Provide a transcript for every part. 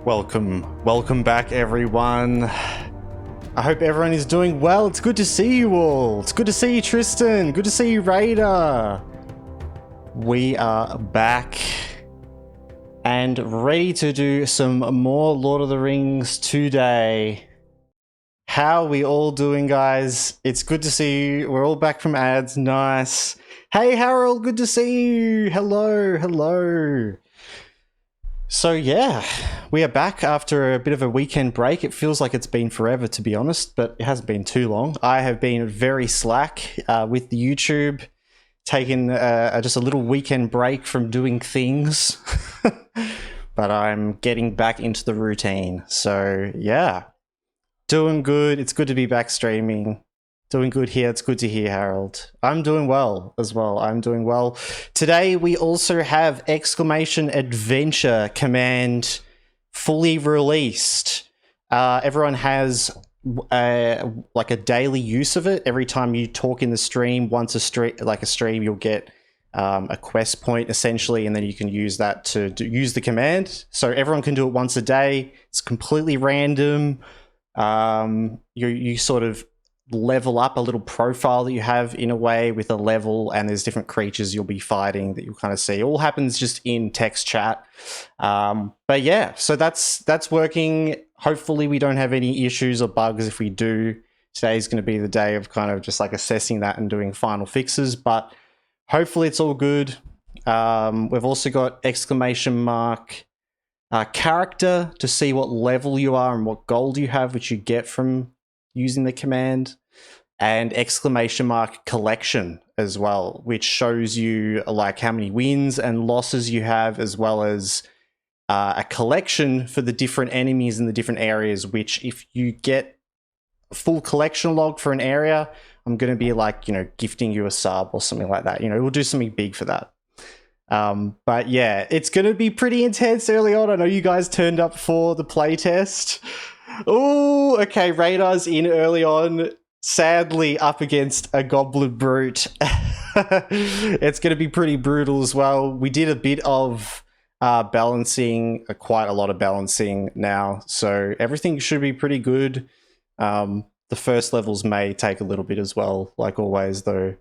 Welcome back, everyone. I hope everyone is doing well. It's good to see you all. It's good to see you, Tristan. Good to see you, Raider. We are back and ready to do some more Lord of the Rings today. How are we all doing, guys? It's good to see you. We're all back from ads. Nice. Hey, Harold. Good to see you. Hello. So yeah, we are back after a bit of a weekend break. It feels like it's been forever, to be honest, but it hasn't been too long. I have been very slack with YouTube, taking just a little weekend break from doing things, but I'm getting back into the routine. So yeah, doing good. It's good to be back streaming. Doing good here. It's good to hear, Harold. I'm doing well as well. I'm doing well. Today, we also have exclamation adventure command fully released. Everyone has like a daily use of it. Every time you talk in the stream, once a stream, you'll get a quest point essentially, and then you can use that to use the command. So everyone can do it once a day. It's completely random. You sort of level up a little profile that you have in a way with a level, and there's different creatures you'll be fighting that you'll kind of see. It all happens just in text chat. But yeah, so that's working. Hopefully we don't have any issues or bugs. If we do, today's going to be the day of kind of just like assessing that and doing final fixes, but hopefully it's all good. We've also got exclamation mark character to see what level you are and what gold you have, which you get from using the command, and exclamation mark collection as well, which shows you like how many wins and losses you have, as well as a collection for the different enemies in the different areas, which if you get a full collection log for an area, I'm going to be like, gifting you a sub or something like that. We'll do something big for that. But yeah, it's going to be pretty intense early on. I know you guys turned up for the playtest. Oh, okay, Radar's in early on, sadly up against a goblin brute. It's going to be pretty brutal as well. We did a bit of balancing, quite a lot of balancing now, so everything should be pretty good. The first levels may take a little bit as well, like always, though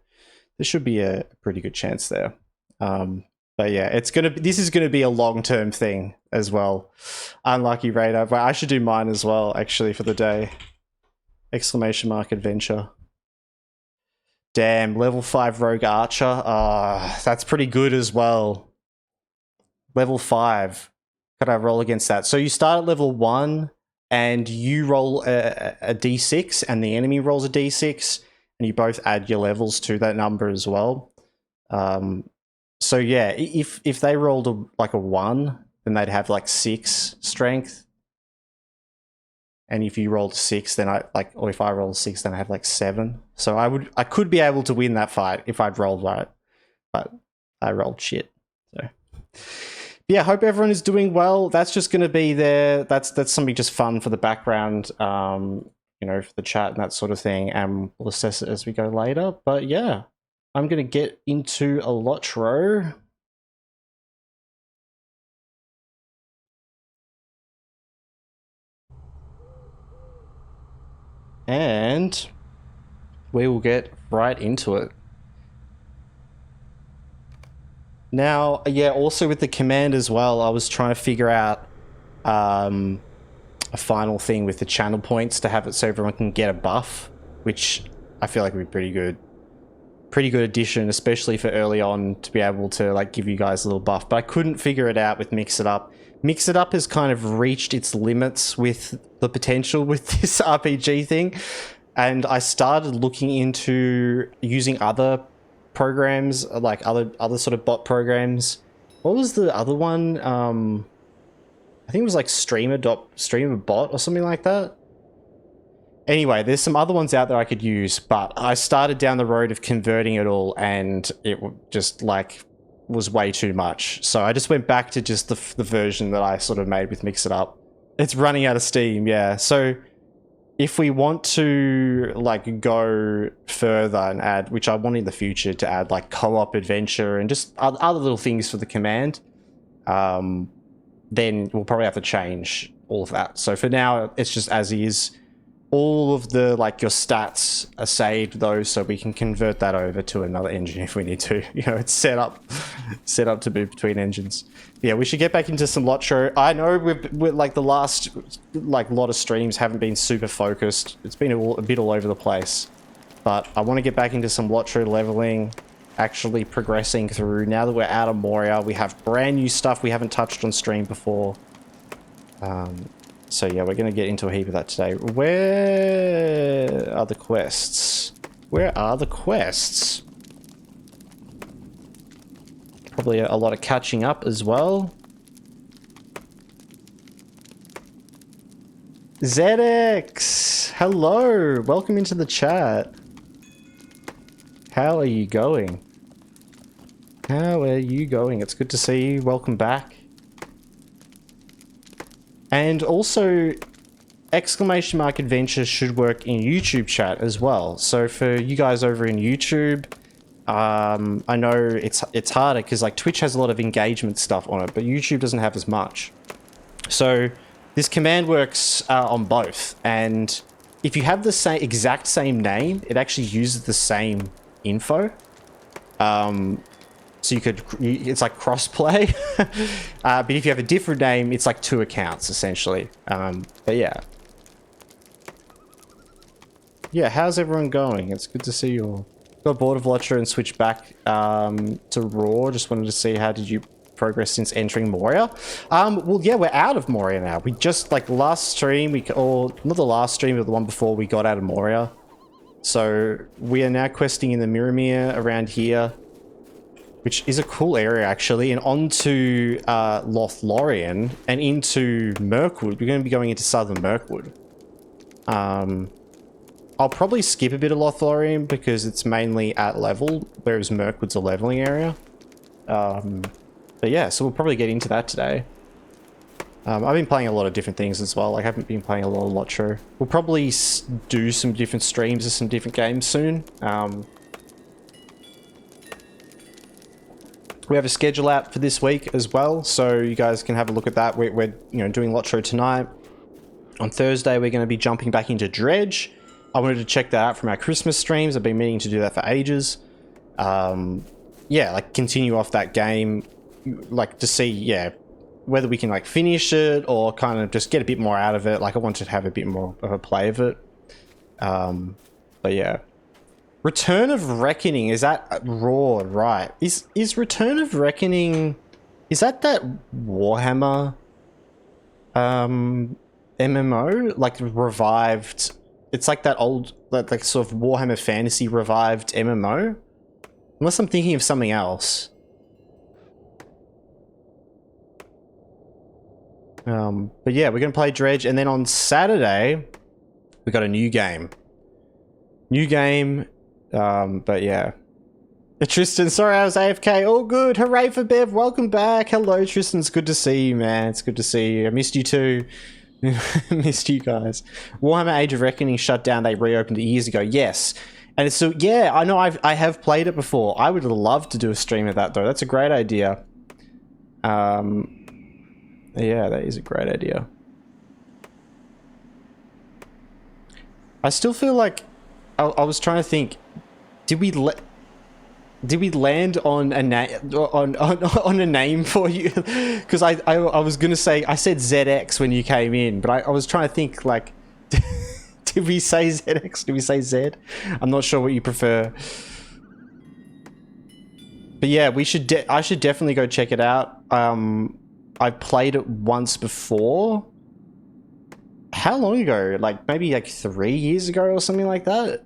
there should be a pretty good chance there. But yeah, this is gonna be a long-term thing as well. Unlucky Radar, but I should do mine as well, actually, for the day. Exclamation mark adventure. Damn, level 5 rogue archer. That's pretty good as well. Level 5. Could I roll against that? So you start at level 1 and you roll a d6 and the enemy rolls a d6, and you both add your levels to that number as well. So yeah, if they rolled a 1, then they'd have like 6 strength. And if you rolled 6, then or if I rolled 6, then I have like 7. So I could be able to win that fight if I'd rolled right, but I rolled shit. So yeah, hope everyone is doing well. That's just going to be there. That's something just fun for the background, for the chat and that sort of thing. And we'll assess it as we go later. But yeah. I'm going to get into a LOTRO. And we will get right into it. Now, yeah, also with the command as well, I was trying to figure out a final thing with the channel points to have it so everyone can get a buff, which I feel like would be pretty good. Pretty good addition, especially for early on, to be able to like give you guys a little buff, but I couldn't figure it out with Mix It Up. Mix It Up has kind of reached its limits with the potential with this RPG thing, and I started looking into using other programs, like other sort of bot programs. What was the other one? I think it was like Streamer Bot or something like that. Anyway, there's some other ones out there I could use, but I started down the road of converting it all, and it just like was way too much. So I just went back to just the version that I sort of made with Mix It Up. It's running out of steam, yeah. So if we want to like go further and add, which I want in the future to add like co-op adventure and just other little things for the command, then we'll probably have to change all of that. So for now, it's just as is. All of the, like, your stats are saved though, so we can convert that over to another engine if we need to. You know, it's set up to move between engines. Yeah, we should get back into some LOTRO. I know we're like the last, like, lot of streams haven't been super focused. It's been a bit all over the place, but I want to get back into some LOTRO leveling, actually progressing through. Now that we're out of Moria, we have brand new stuff we haven't touched on stream before. So yeah, we're going to get into a heap of that today. Where are the quests? Where are the quests? Probably a lot of catching up as well. ZX! Hello! Welcome into the chat. How are you going? How are you going? It's good to see you. Welcome back. And also, exclamation mark adventure should work in YouTube chat as well. So for you guys over in YouTube, I know it's harder because, like, Twitch has a lot of engagement stuff on it, but YouTube doesn't have as much. So this command works on both, and if you have the exact same name, it actually uses the same info. So it's like cross-play. But if you have a different name, it's like 2 accounts, essentially. But yeah. Yeah, how's everyone going? It's good to see you all. Got bored of LOTRO and switched back to Raw. Just wanted to see, how did you progress since entering Moria? Well, yeah, we're out of Moria now. We just, like, last stream, or not the last stream, but the one before, we got out of Moria. So we are now questing in the Mirror around here, which is a cool area, actually, and onto Lothlórien and into Mirkwood. We're going to be going into southern Mirkwood. I'll probably skip a bit of Lothlórien because it's mainly at level, whereas Mirkwood's a leveling area. But yeah, so we'll probably get into that today. I've been playing a lot of different things as well. Like, I haven't been playing a lot of LOTRO. We'll probably do some different streams of some different games soon. We have a schedule out for this week as well, so you guys can have a look at that. We're doing LOTRO tonight. On Thursday, we're going to be jumping back into Dredge. I wanted to check that out from our Christmas streams. I've been meaning to do that for ages. Yeah, like, continue off that game, like, to see, yeah, whether we can, like, finish it or kind of just get a bit more out of it. Like, I wanted to have a bit more of a play of it. But yeah. Return of Reckoning, is that Raw, right? Is Return of Reckoning, is that Warhammer MMO, like, revived? It's like that old, like sort of Warhammer Fantasy revived MMO, unless I'm thinking of something else. But yeah, we're gonna play Dredge, and then on Saturday we got a new game. But yeah. Tristan, sorry I was AFK. All good. Hooray for Bev. Welcome back. Hello, Tristan. It's good to see you, man. It's good to see you. I missed you too. Missed you guys. Warhammer Age of Reckoning shut down. They reopened it years ago. Yes. And it's so, yeah, I know I have played it before. I would love to do a stream of that though. That's a great idea. Yeah, that is a great idea. I still feel like I was trying to think, did we land on a name on a name for you? Because I was gonna say, I said ZX when you came in, but I was trying to think, like, did we say ZX? Did we say Z? I'm not sure what you prefer. But yeah, I should definitely go check it out. I played it once before. How long ago? Like, maybe like 3 years ago or something like that.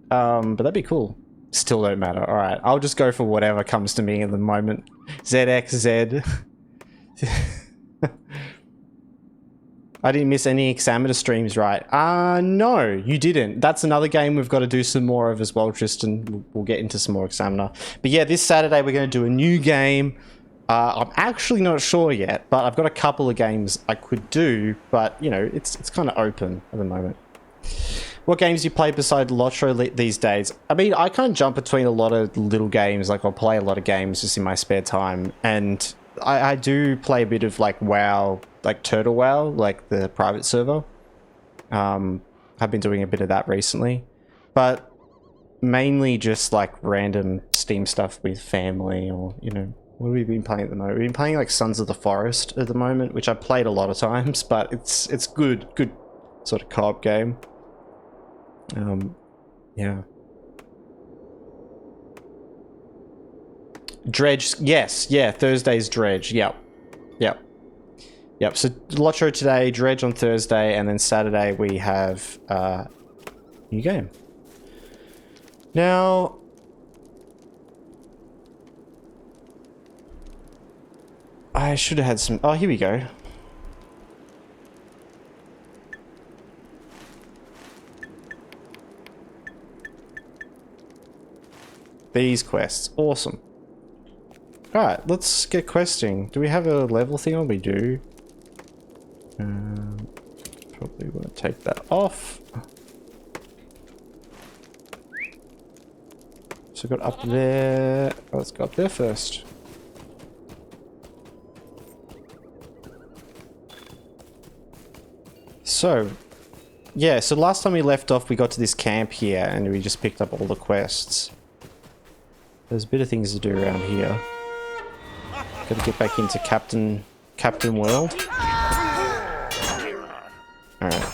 But that'd be cool. Still don't matter. All right, I'll just go for whatever comes to me in the moment. ZXZ. I didn't miss any Examiner streams, right? No, you didn't. That's another game we've got to do some more of as well, Tristan. We'll get into some more Examiner. But yeah, this Saturday we're going to do a new game. I'm actually not sure yet, but I've got a couple of games I could do, but, you know, it's kind of open at the moment. What games do you play beside LOTRO these days? I mean, I kind of jump between a lot of little games. Like, I'll play a lot of games just in my spare time. And I do play a bit of like WoW, like Turtle WoW, like the private server. I've been doing a bit of that recently, but mainly just like random Steam stuff with family, or, you know, what have we been playing at the moment? We've been playing like Sons of the Forest at the moment, which I've played a lot of times, but it's good sort of co-op game. Yeah. Dredge, yes, yeah, Thursday's Dredge, yep. So LOTRO today, Dredge on Thursday, and then Saturday we have new game. Now, I should have had some, oh, here we go. These quests, awesome. Alright, let's get questing. Do we have a level thing on? We do. Probably want to take that off. So got up there. Oh, let's go up there first. So, yeah, so last time we left off, we got to this camp here and we just picked up all the quests. There's a bit of things to do around here. Gotta get back into Captain World. Alright.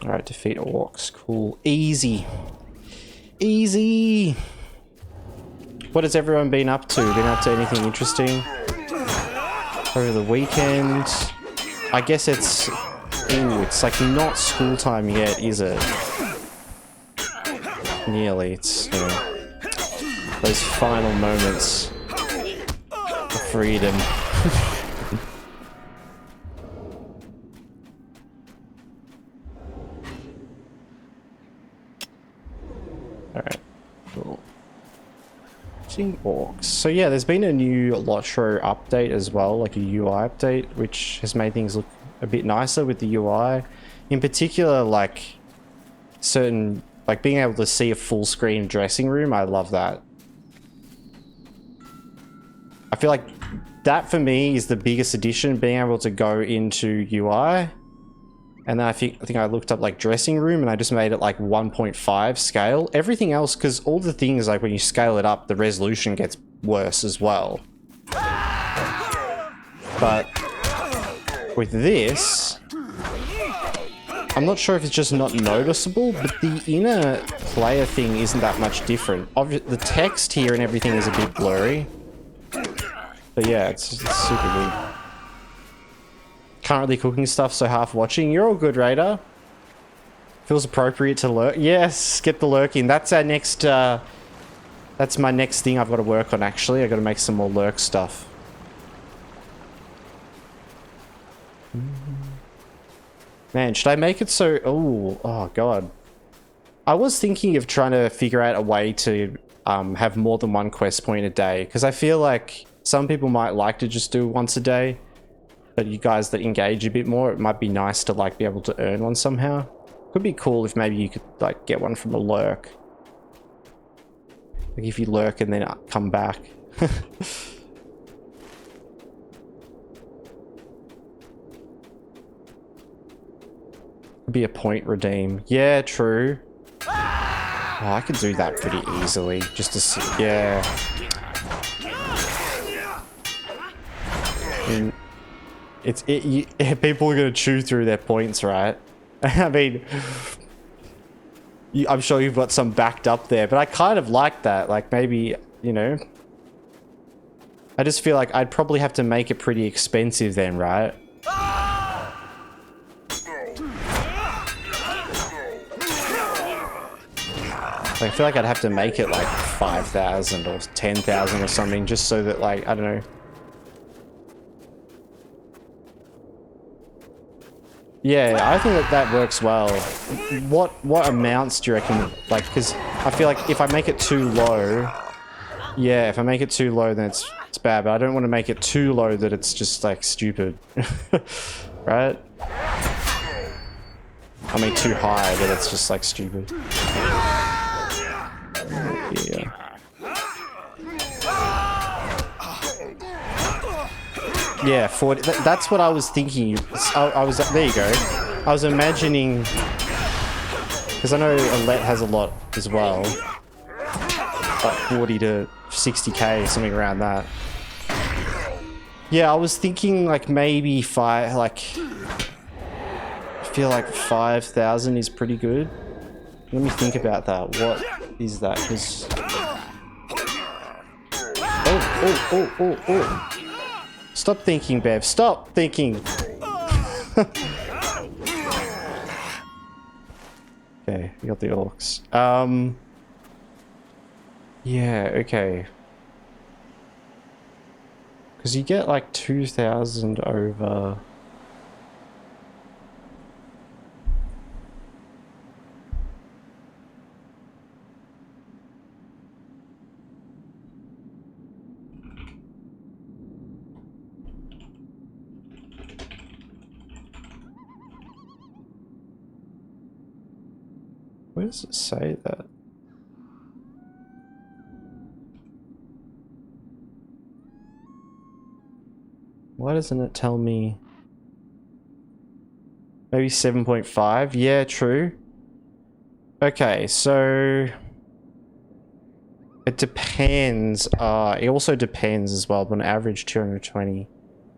Alright, defeat orcs. Cool. Easy. Easy! What has everyone been up to? Been up to anything interesting over the weekend? I guess it's... Ooh, it's like not school time yet, is it? Nearly. It's, you know, those final moments of freedom. Alright, cool. Orcs. So yeah, there's been a new LOTRO update as well, like a UI update, which has made things look a bit nicer with the UI. In particular, like certain, like being able to see a full screen dressing room, I love that. I feel like that for me is the biggest addition, being able to go into UI. And then I think I looked up like dressing room and I just made it like 1.5 scale. Everything else, because all the things, like when you scale it up, the resolution gets worse as well. But with this, I'm not sure if it's just not noticeable, but the inner player thing isn't that much different. The text here and everything is a bit blurry. But yeah, it's super good. Currently cooking stuff, so half watching. You're all good, Raider. Feels appropriate to lurk. Yes, get the lurk in. That's our next, that's my next thing I've got to work on, actually. I've got to make some more lurk stuff. Man, should I make it so... Oh, God. I was thinking of trying to figure out a way to have more than one quest point a day, because I feel like some people might like to just do once a day. But you guys that engage a bit more, it might be nice to like be able to earn one somehow. Could be cool if maybe you could like get one from a lurk. Like if you lurk and then come back. Could be a point redeem. Yeah, true. Oh, I could do that pretty easily. Just to see. Yeah. People are going to chew through their points, right? I mean, I'm sure you've got some backed up there, but I kind of like that. Like maybe, you know, I just feel like I'd probably have to make it pretty expensive then, right? I feel like I'd have to make it like 5,000 or 10,000 or something, just so that, like, I don't know. Yeah, I think that works well. What amounts do you reckon? Like, because I feel like if I make it too low, yeah, if I make it too low, then it's bad, but I don't want to make it too low that it's just like stupid. Right? I mean too high that it's just like stupid. Yeah. Yeah, 40. That's what I was thinking. I was there. You go. I was imagining, because I know Let has a lot as well, like 40 to 60k, something around that. Yeah, I was thinking like maybe five. Like, I feel like 5,000 is pretty good. Let me think about that. What is that? Because oh. Stop thinking, Bev. Stop thinking. Okay, we got the orcs. Yeah, okay. Because you get like 2,000 over... Where does it say that? Why doesn't it tell me? Maybe 7.5? Yeah, true. Okay, so... It depends. It also depends as well, but on average 220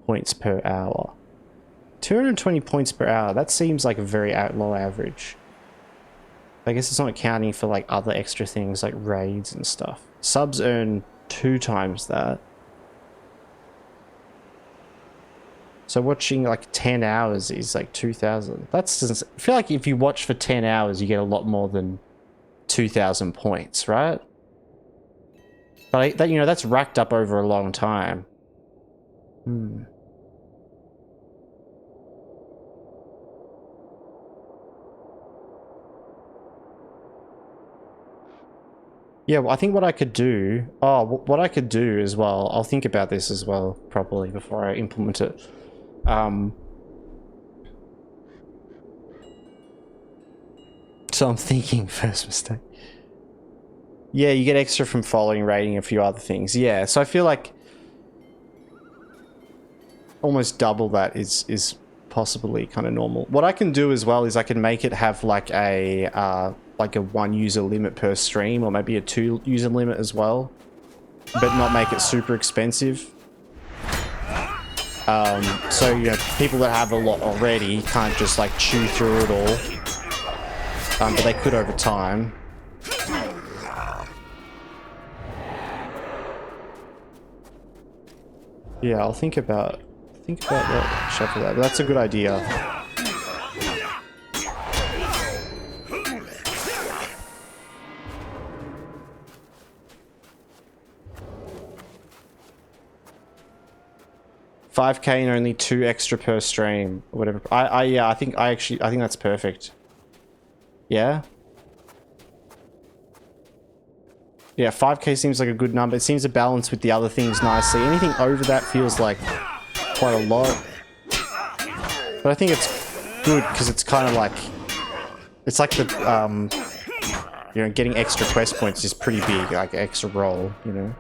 points per hour. 220 points per hour, that seems like a very low average. I guess it's not accounting for like other extra things like raids and stuff. Subs earn 2 times that. So watching like 10 hours is like 2,000. That's, I feel like if you watch for 10 hours, you get a lot more than 2,000 points, right? But that, you know, that's racked up over a long time. Yeah, well, I think what I could do... Oh, what I could do as well... I'll think about this as well properly before I implement it. So I'm thinking first mistake. Yeah, you get extra from following, rating, a few other things. Yeah, so I feel like... almost double that is possibly kind of normal. What I can do as well is I can make it have like a 1 user limit per stream, or maybe a 2 user limit as well, but not make it super expensive. So, you know, people that have a lot already can't just like chew through it all, but they could over time. Yeah, I'll think about that, shuffle that, but that's a good idea. $5K and only 2 extra per stream, or whatever. Yeah, I think that's perfect. Yeah? Yeah, 5K seems like a good number. It seems to balance with the other things nicely. Anything over that feels like quite a lot. But I think it's good because it's kind of like... It's like the, you know, getting extra quest points is pretty big, like extra roll, you know?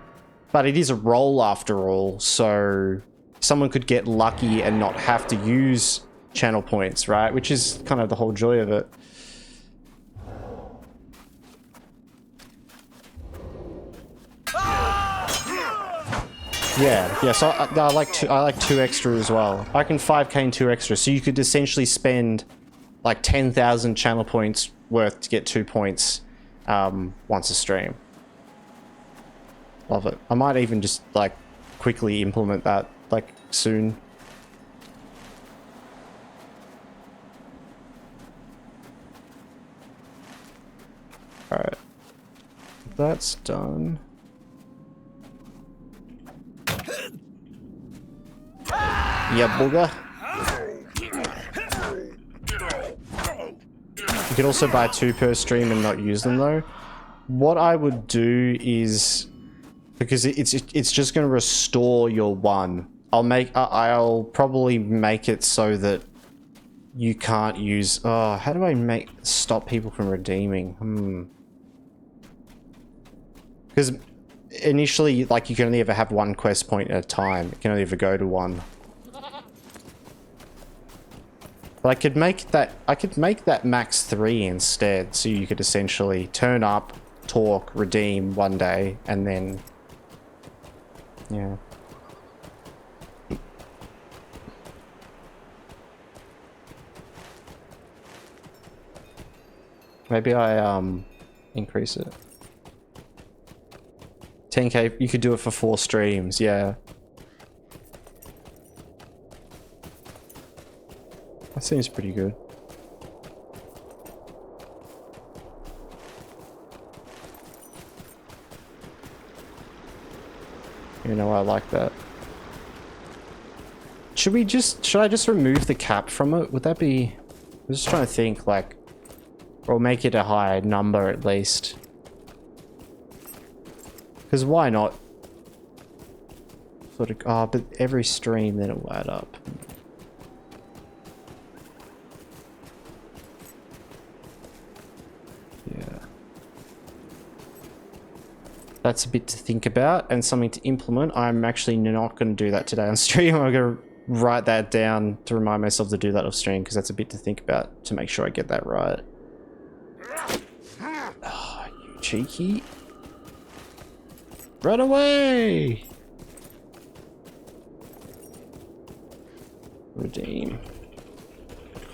But it is a roll after all, so... Someone could get lucky and not have to use channel points, right? Which is kind of the whole joy of it. Yeah, so I like 2 extra as well. I reckon 5K and 2 extra, so you could essentially spend like 10,000 channel points worth to get 2 points once a stream. Love it. I might even just like quickly implement that like soon. Alright. That's done. Yeah, booger. You can also buy 2 per stream and not use them though. What I would do is Because it's just going to restore your one. I'll probably make it so that you can't use... Oh, how do I stop people from redeeming? Because initially, like, you can only ever have one quest point at a time. You can only ever go to one. But I could make that max 3 instead, so you could essentially turn up, talk, redeem one day, and then... Yeah. Maybe I increase it. 10k, you could do it for 4 streams, yeah. That seems pretty good. You know, I like that. Should I just remove the cap from it? Would that be... I'm just trying to think, like... Or make it a higher number at least. Because why not? Sort of... Oh, but every stream then it will add up. Yeah. That's a bit to think about and something to implement. I'm actually not going to do that today on stream. I'm going to write that down to remind myself to do that off stream because that's a bit to think about to make sure I get that right. Oh, you cheeky. Run away! Redeem.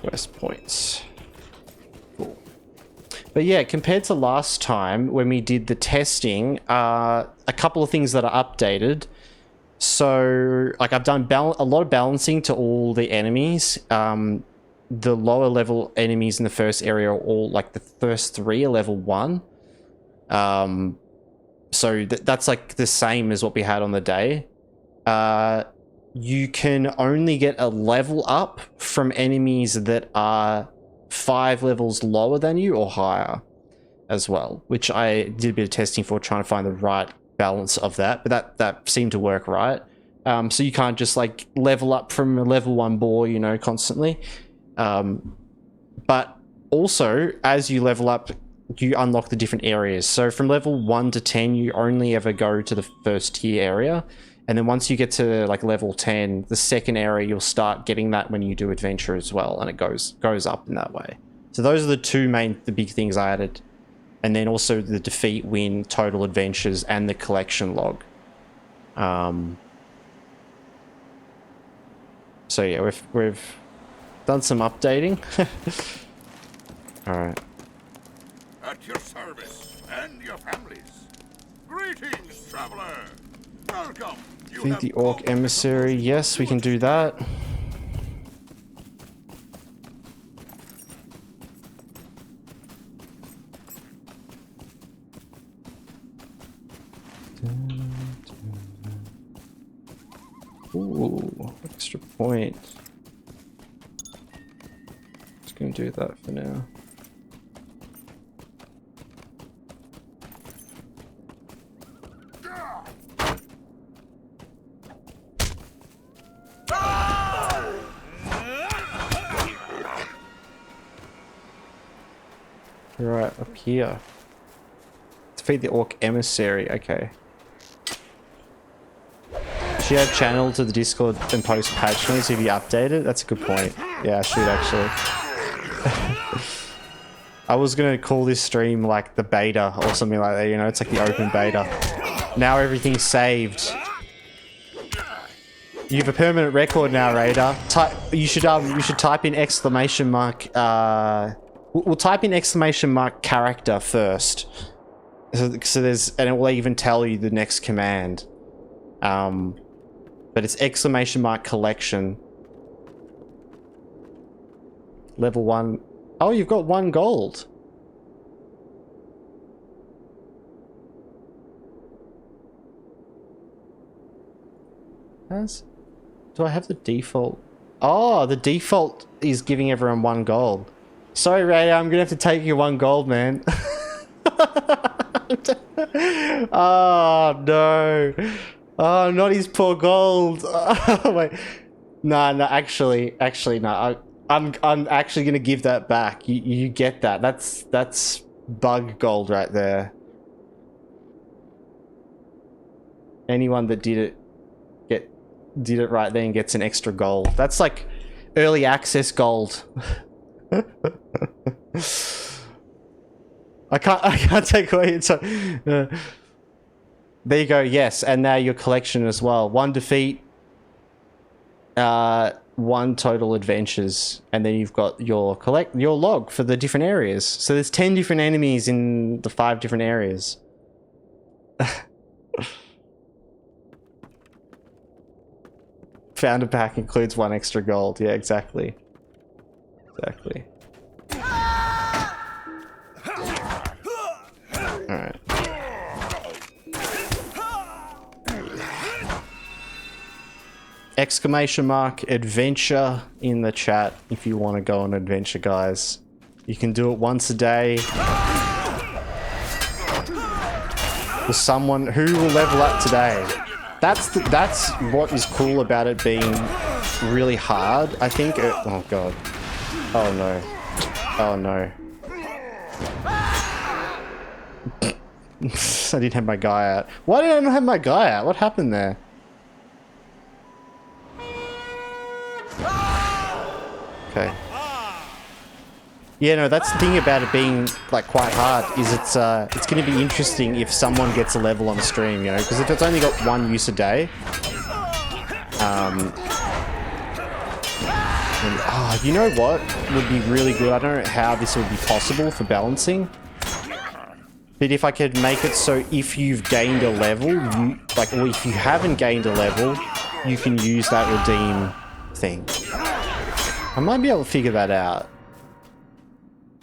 Quest points. Cool. But yeah, compared to last time when we did the testing, a couple of things that are updated. So, like, I've done a lot of balancing to all the enemies. The lower level enemies in the first area are all, like, the first 3 are level 1. So that's like the same as what we had on the day. You can only get a level up from enemies that are 5 levels lower than you or higher as well, which I did a bit of testing for, trying to find the right balance of that, but that seemed to work right. So you can't just like level up from a level 1 boar, you know, constantly. But also as you level up, you unlock the different areas. So from level 1 to 10, you only ever go to the first tier area. And then once you get to like level 10, the second area, you'll start getting that when you do adventure as well. And it goes up in that way. So those are the big things I added. And then also the defeat, win, total adventures, and the collection log. So yeah, we've done some updating. All right. At your service and your families. Greetings, traveler. Welcome. Feed the orc emissary. Yes, we can do that. Ooh, extra point. Just gonna do that for now. Right, up here. To feed the orc emissary, okay. Should I channel to the Discord and post patch notes if you update it? That's a good point. Yeah, I should actually. I was gonna call this stream like the beta or something like that, you know, it's like the open beta. Now everything's saved. You have a permanent record now, Raider. You should type in exclamation mark, we'll type in exclamation mark character first. So there's, and it will even tell you the next command. But it's exclamation mark collection. Level 1. Oh, you've got 1 gold. Do I have the default? Oh, the default is giving everyone 1 gold. Sorry, Ray, I'm gonna have to take your 1 gold, man. Oh no. Oh, not his poor gold. Oh, wait. No, actually, no. I'm actually gonna give that back. You get that. That's bug gold right there. Anyone that did it right then gets an extra gold. That's like early access gold. I can't take away it. There you go. Yes, and now your collection as well. 1 defeat, 1 total adventures, and then you've got your log for the different areas. So there's 10 different enemies in the 5 different areas. Founder pack includes 1 extra gold. Yeah, exactly. Exactly. Alright. Exclamation mark adventure in the chat if you want to go on an adventure, guys. You can do it once a day. For someone who will level up today. That's what is cool about it being really hard. I think oh god. Oh no. Oh no. I didn't have my guy out. Why did I not have my guy out? What happened there? Okay. Yeah, no, that's the thing about it being like quite hard is it's going to be interesting if someone gets a level on stream, you know, because if it's only got 1 use a day, you know what would be really good? I don't know how this would be possible for balancing, but if I could make it so if you've gained a level, or if you haven't gained a level, you can use that redeem thing. I might be able to figure that out.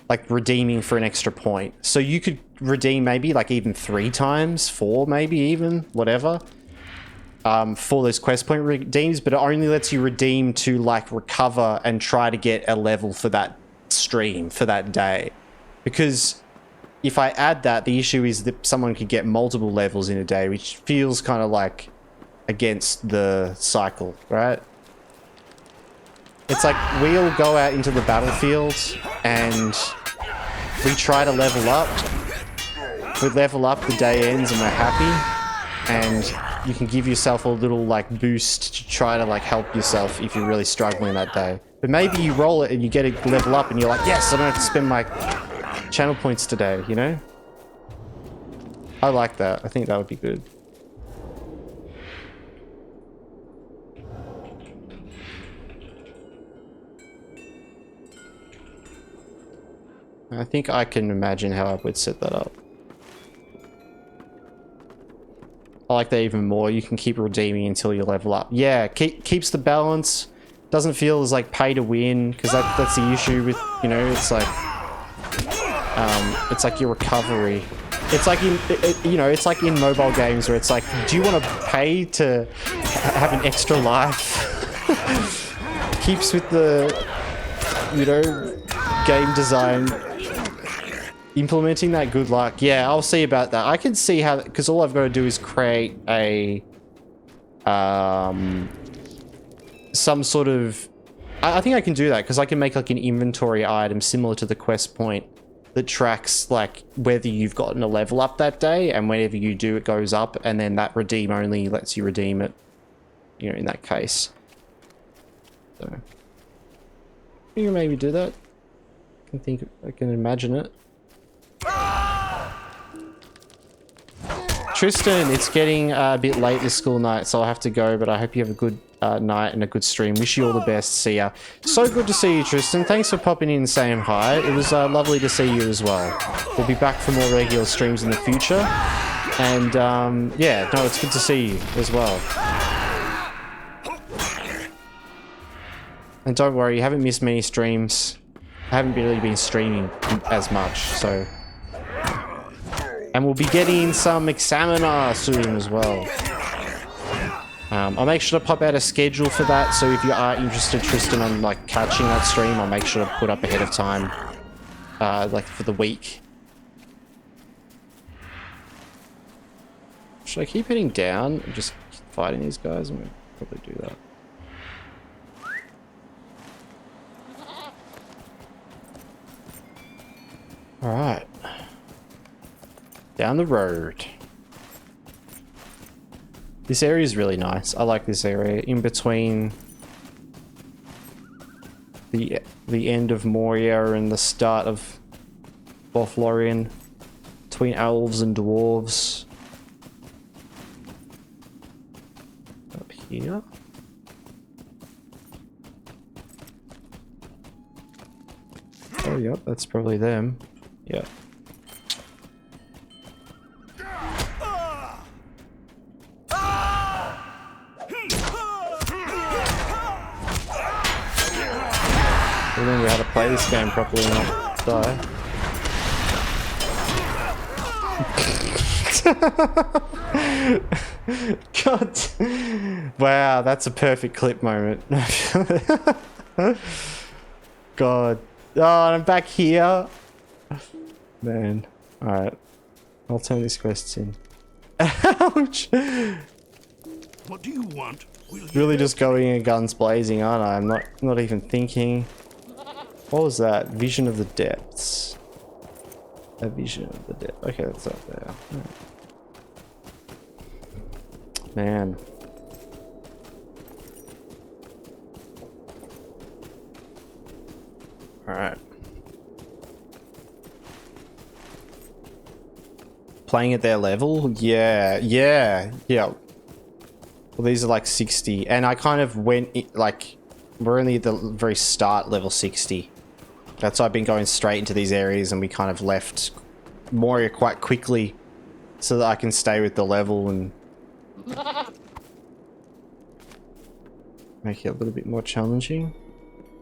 Like redeeming for an extra point. So you could redeem maybe like even 3 times, 4 maybe even, whatever. For those quest point redeems, but it only lets you redeem to like recover and try to get a level for that stream, for that day. Because if I add that, the issue is that someone could get multiple levels in a day, which feels kind of like against the cycle, right? It's like we all go out into the battlefield and we try to level up. We level up, the day ends and we're happy. And you can give yourself a little like boost to try to like help yourself if you're really struggling that day. But maybe you roll it and you get a level up and you're like, yes, I don't have to spend my channel points today, you know? I like that. I think that would be good. I think I can imagine how I would set that up. I like that even more. You can keep redeeming until you level up. Yeah, keeps the balance. Doesn't feel as like pay to win, because that's the issue with, you know, it's like your recovery. It's like in, you know, it's like in mobile games where it's like, do you want to pay to have an extra life? Keeps with the, you know, game design. Implementing that, good luck. Yeah, I'll see about that. I can see how, because all I've got to do is create a some sort of, I think I can do that because I can make like an inventory item similar to the quest point that tracks like whether you've gotten a level up that day, and whenever you do it goes up, and then that redeem only lets you redeem it, you know, in that case. So you can maybe do that. I can imagine it. Tristan, it's getting a bit late this school night, so I'll have to go, but I hope you have a good night and a good stream. Wish you all the best. See ya. So good to see you, Tristan. Thanks for popping in and saying hi. It was lovely to see you as well. We'll be back for more regular streams in the future. And yeah, no, it's good to see you as well. And don't worry, you haven't missed many streams. I haven't really been streaming as much, so... And we'll be getting some Examiner soon as well. I'll make sure to pop out a schedule for that, so if you are interested, Tristan, on like catching that stream, I'll make sure to put up ahead of time, like for the week. Should I keep heading down and just fighting these guys? I'm gonna probably do that. Alright. Down the road. This area is really nice. I like this area. In between the end of Moria and the start of Lothlórien. Between elves and dwarves. Up here. Oh, yep, that's probably them. Yeah. Remember how to play this game properly and not die. God. Wow, that's a perfect clip moment. God. Oh, I'm back here. Man. Alright. I'll turn this quest in. Ouch! What do you want? Really just going in guns blazing, aren't I? I'm not even thinking. What was that? Vision of the depths. A vision of the depths. Okay, that's up there. Right. Man. Alright. Playing at their level? Yeah. Well, these are like 60. And I kind of went, like, we're only at the very start level 60. That's why I've been going straight into these areas, and we kind of left Moria quite quickly so that I can stay with the level and make it a little bit more challenging.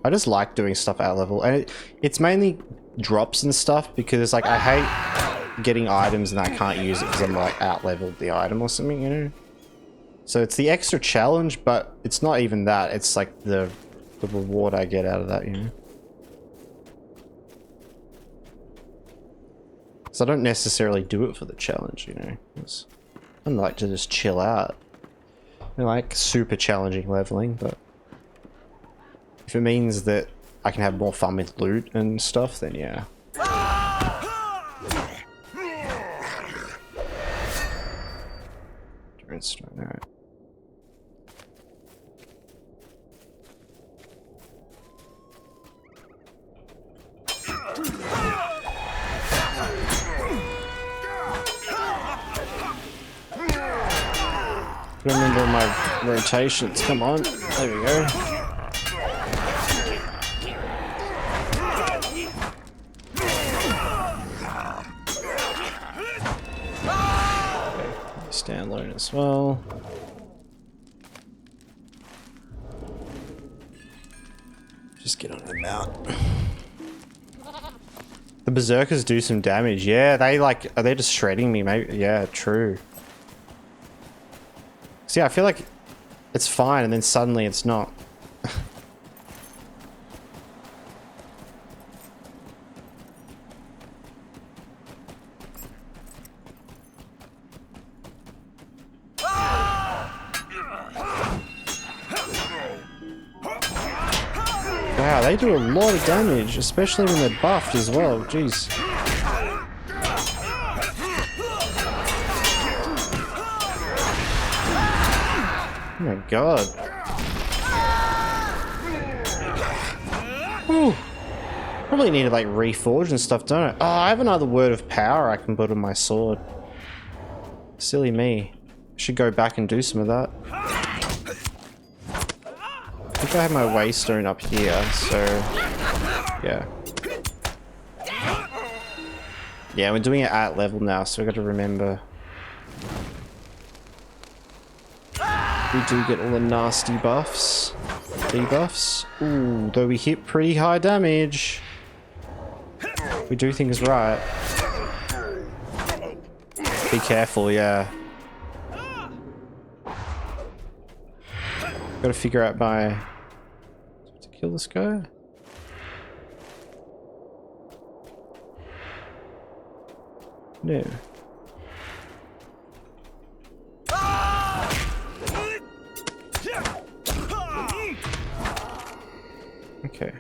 I just like doing stuff at level, and it's mainly drops and stuff because, like, I hate getting items and I can't use it because I'm like out leveled the item or something, you know. So it's the extra challenge, but it's not even that. It's like the reward I get out of that, you know. So I don't necessarily do it for the challenge, you know. I like to just chill out. I like super challenging leveling, but if it means that I can have more fun with loot and stuff, then yeah. Redstone, alright. Remember my rotations. Come on. There we go. Okay. Stand alone as well. Just get on the mount. The berserkers do some damage. Yeah, are they just shredding me? Maybe. Yeah, true. See, I feel like it's fine, and then suddenly it's not. Wow, they do a lot of damage, especially when they're buffed as well. Jeez. Oh my god. Whew. Probably need to like reforge and stuff, don't I? Oh, I have another word of power I can put on my sword. Silly me. Should go back and do some of that. I think I have my waystone up here, so yeah. Yeah, we're doing it at level now, so we got to remember. We do get all the nasty buffs, debuffs. Ooh, though we hit pretty high damage. We do things right. Be careful, yeah. Gotta figure out my... to kill this guy? No. Okay.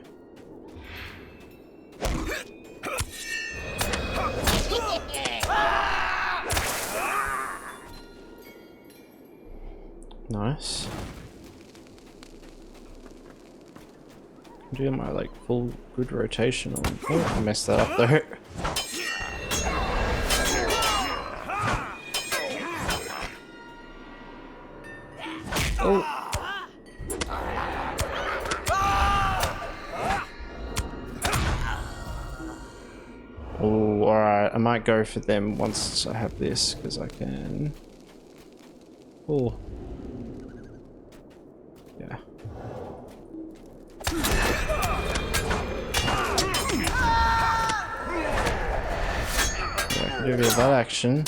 Nice. I'm doing my like full good rotation on. Oh, I messed that up though. Oh. Oh, alright. I might go for them once I have this, because I can... Oh. Yeah. Yeah, I can do a bit of that action.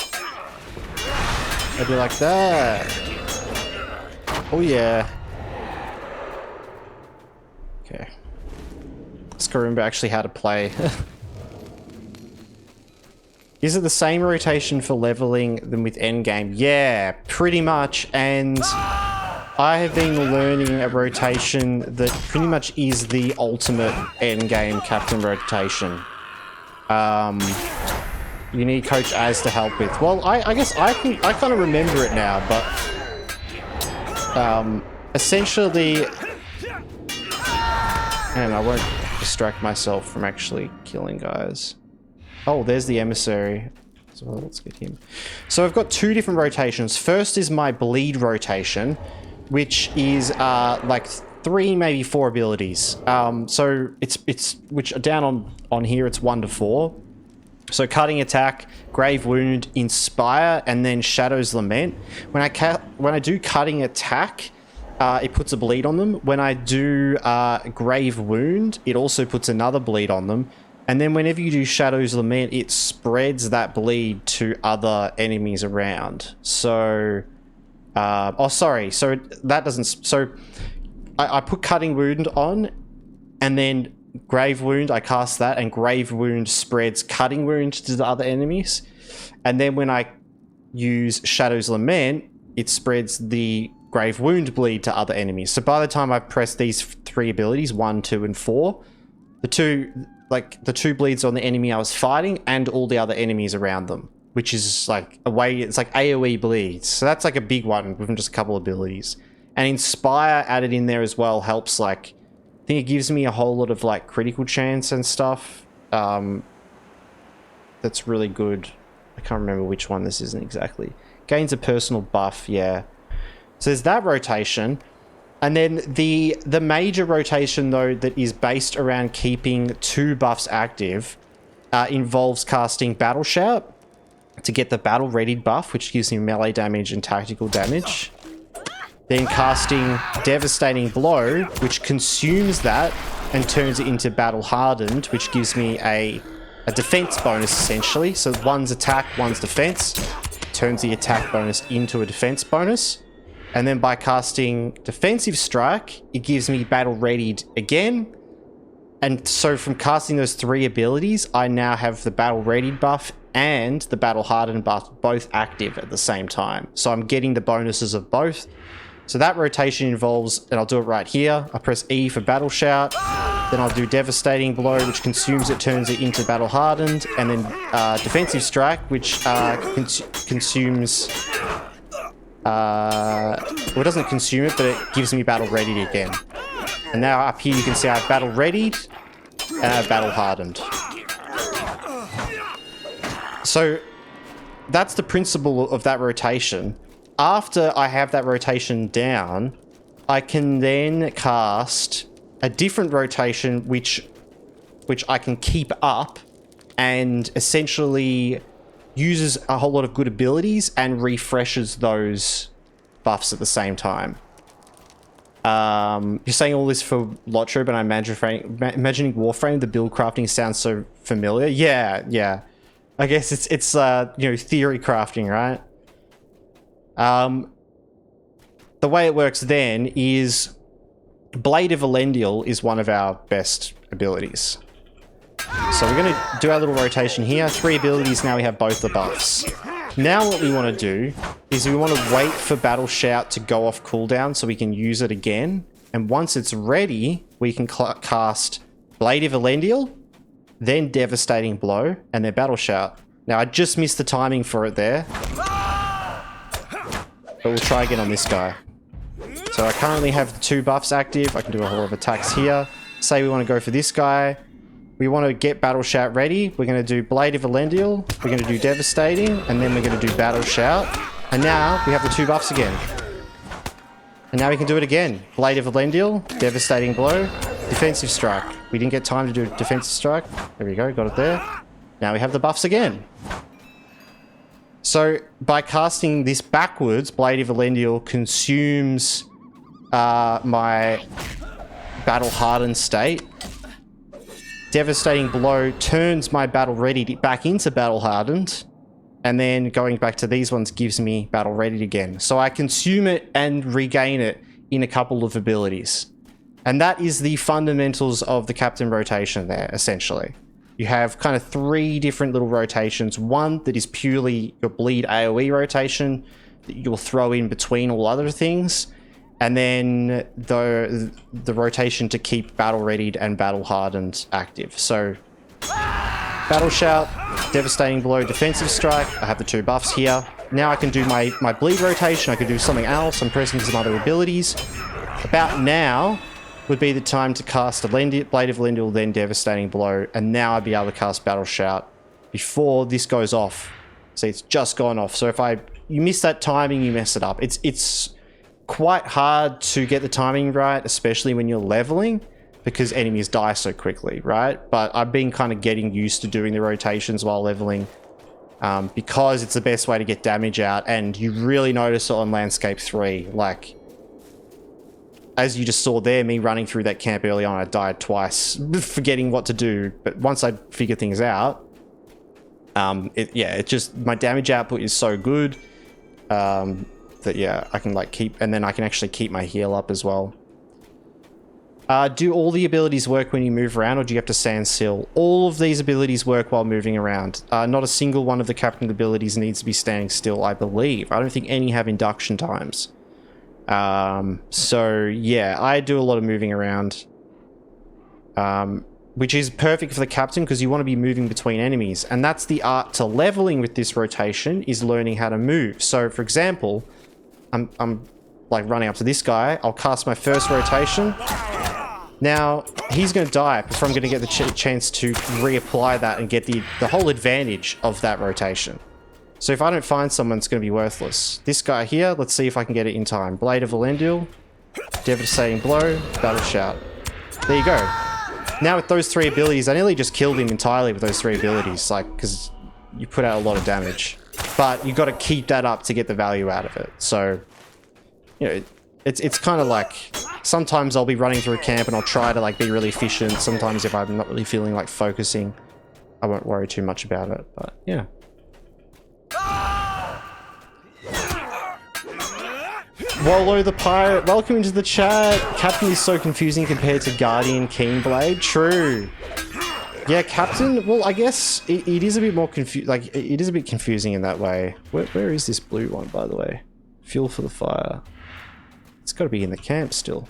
I do like that. Oh yeah. Okay. Let's go remember actually how to play. Is it the same rotation for leveling than with endgame? Yeah, pretty much. And I have been learning a rotation that pretty much is the ultimate endgame captain rotation. You need Coach Az to help with. Well, I guess I kind of remember it now, but essentially, and I won't distract myself from actually killing guys. Oh, there's the emissary. So let's get him. So I've got two different rotations. First is my bleed rotation, which is like 3, maybe 4 abilities. So it's which down on here it's 1 to 4. So cutting attack, grave wound, inspire, and then Shadow's Lament. When I do cutting attack, it puts a bleed on them. When I do grave wound, it also puts another bleed on them. And then whenever you do Shadow's Lament, it spreads that bleed to other enemies around. So, oh, sorry. So that doesn't, so I put Cutting Wound on, and then Grave Wound, I cast that, and Grave Wound spreads Cutting Wound to the other enemies. And then when I use Shadow's Lament, it spreads the Grave Wound bleed to other enemies. So by the time I've pressed these 3 abilities, 1, 2, and 4, the two bleeds on the enemy I was fighting and all the other enemies around them, which is like a way, it's like AoE bleeds. So that's like a big one with just a couple abilities. And Inspire added in there as well helps, like, I think it gives me a whole lot of like critical chance and stuff. That's really good. I can't remember which one this isn't exactly. Gains a personal buff, yeah. So there's that rotation. And then the major rotation, though, that is based around keeping 2 buffs active involves casting Battle Shout to get the Battle Readied buff, which gives me melee damage and tactical damage. Then casting Devastating Blow, which consumes that and turns it into Battle Hardened, which gives me a defense bonus, essentially. So one's attack, one's defense. Turns the attack bonus into a defense bonus. And then by casting Defensive Strike, it gives me Battle Readied again. And so from casting those 3 abilities, I now have the Battle Readied buff and the Battle Hardened buff both active at the same time. So I'm getting the bonuses of both. So that rotation involves, and I'll do it right here, I press E for Battle Shout, then I'll do Devastating Blow, which consumes it, turns it into Battle Hardened, and then Defensive Strike, which consumes... well, it doesn't consume it, but it gives me Battle Readied again. And now up here you can see I have Battle Readied and I have Battle Hardened. So that's the principle of that rotation. After I have that rotation down, I can then cast a different rotation which I can keep up and essentially uses a whole lot of good abilities and refreshes those buffs at the same time. You're saying all this for LOTRO, but I'm imagining Warframe, the build crafting sounds so familiar. Yeah. I guess it's you know, theory crafting, right? The way it works then is Blade of Elendil is one of our best abilities. So we're going to do our little rotation here. 3 abilities, now we have both the buffs. Now what we want to do is we want to wait for Battle Shout to go off cooldown so we can use it again. And once it's ready, we can cast Blade of Elendil, then Devastating Blow, and then Battle Shout. Now, I just missed the timing for it there. But we'll try again on this guy. So I currently have the 2 buffs active. I can do a whole lot of attacks here. Say we want to go for this guy. We want to get Battle Shout ready. We're going to do Blade of Elendil. We're going to do Devastating. And then we're going to do Battle Shout. And now we have the 2 buffs again. And now we can do it again. Blade of Elendil, Devastating Blow, Defensive Strike. We didn't get time to do Defensive Strike. There we go, got it there. Now we have the buffs again. So by casting this backwards, Blade of Elendil consumes my Battle Hardened state. Devastating Blow turns my Battle Ready back into Battle Hardened. And then going back to these ones gives me Battle Ready again. So I consume it and regain it in a couple of abilities. And that is the fundamentals of the Captain rotation there, essentially. You have kind of 3 different little rotations. One that is purely your bleed AoE rotation that you'll throw in between all other things. And then the rotation to keep Battle Readied and Battle Hardened active. So Battle Shout, Devastating Blow, Defensive Strike. I have the 2 buffs here. Now I can do my bleed rotation. I can do something else. I'm pressing some other abilities. About now would be the time to cast a Blade of Elendil, then Devastating Blow. And now I'd be able to cast Battle Shout before this goes off. See, it's just gone off. So if you miss that timing, you mess it up. It's quite hard to get the timing right, especially when you're leveling, because enemies die so quickly, right? But I've been kind of getting used to doing the rotations while leveling because it's the best way to get damage out, and you really notice it on Landscape 3. Like, as you just saw there, me running through that camp early on, I died twice, forgetting what to do. But once I figure things out, it just, my damage output is so good that, yeah, I can like keep, and then I can actually keep my heal up as well. Do all the abilities work when you move around, or do you have to stand still? All of these abilities work while moving around. Not a single one of the Captain abilities needs to be standing still, I believe. I don't think any have induction times. So, yeah, I do a lot of moving around. Which is perfect for the Captain, because you want to be moving between enemies. And that's the art to leveling with this rotation, is learning how to move. So, for example, I'm like running up to this guy. I'll cast my first rotation. Now, he's going to die before I'm going to get the chance to reapply that and get the whole advantage of that rotation. So if I don't find someone, it's going to be worthless. This guy here, let's see if I can get it in time. Blade of Elendil, Devastating Blow, Battle Shout. There you go. Now with those 3 abilities, I nearly just killed him entirely with those 3 abilities, like, because you put out a lot of damage. But you got to keep that up to get the value out of it. So, you know, it's kind of like, sometimes I'll be running through a camp and I'll try to like be really efficient. Sometimes if I'm not really feeling like focusing, I won't worry too much about it, but yeah. Wallo the Pirate, welcome into the chat. Captain is so confusing compared to Guardian Keenblade. True. Yeah, Captain, well, I guess it is a bit more it is a bit confusing in that way. Where is this blue one, by the way? Fuel for the fire. It's got to be in the camp still.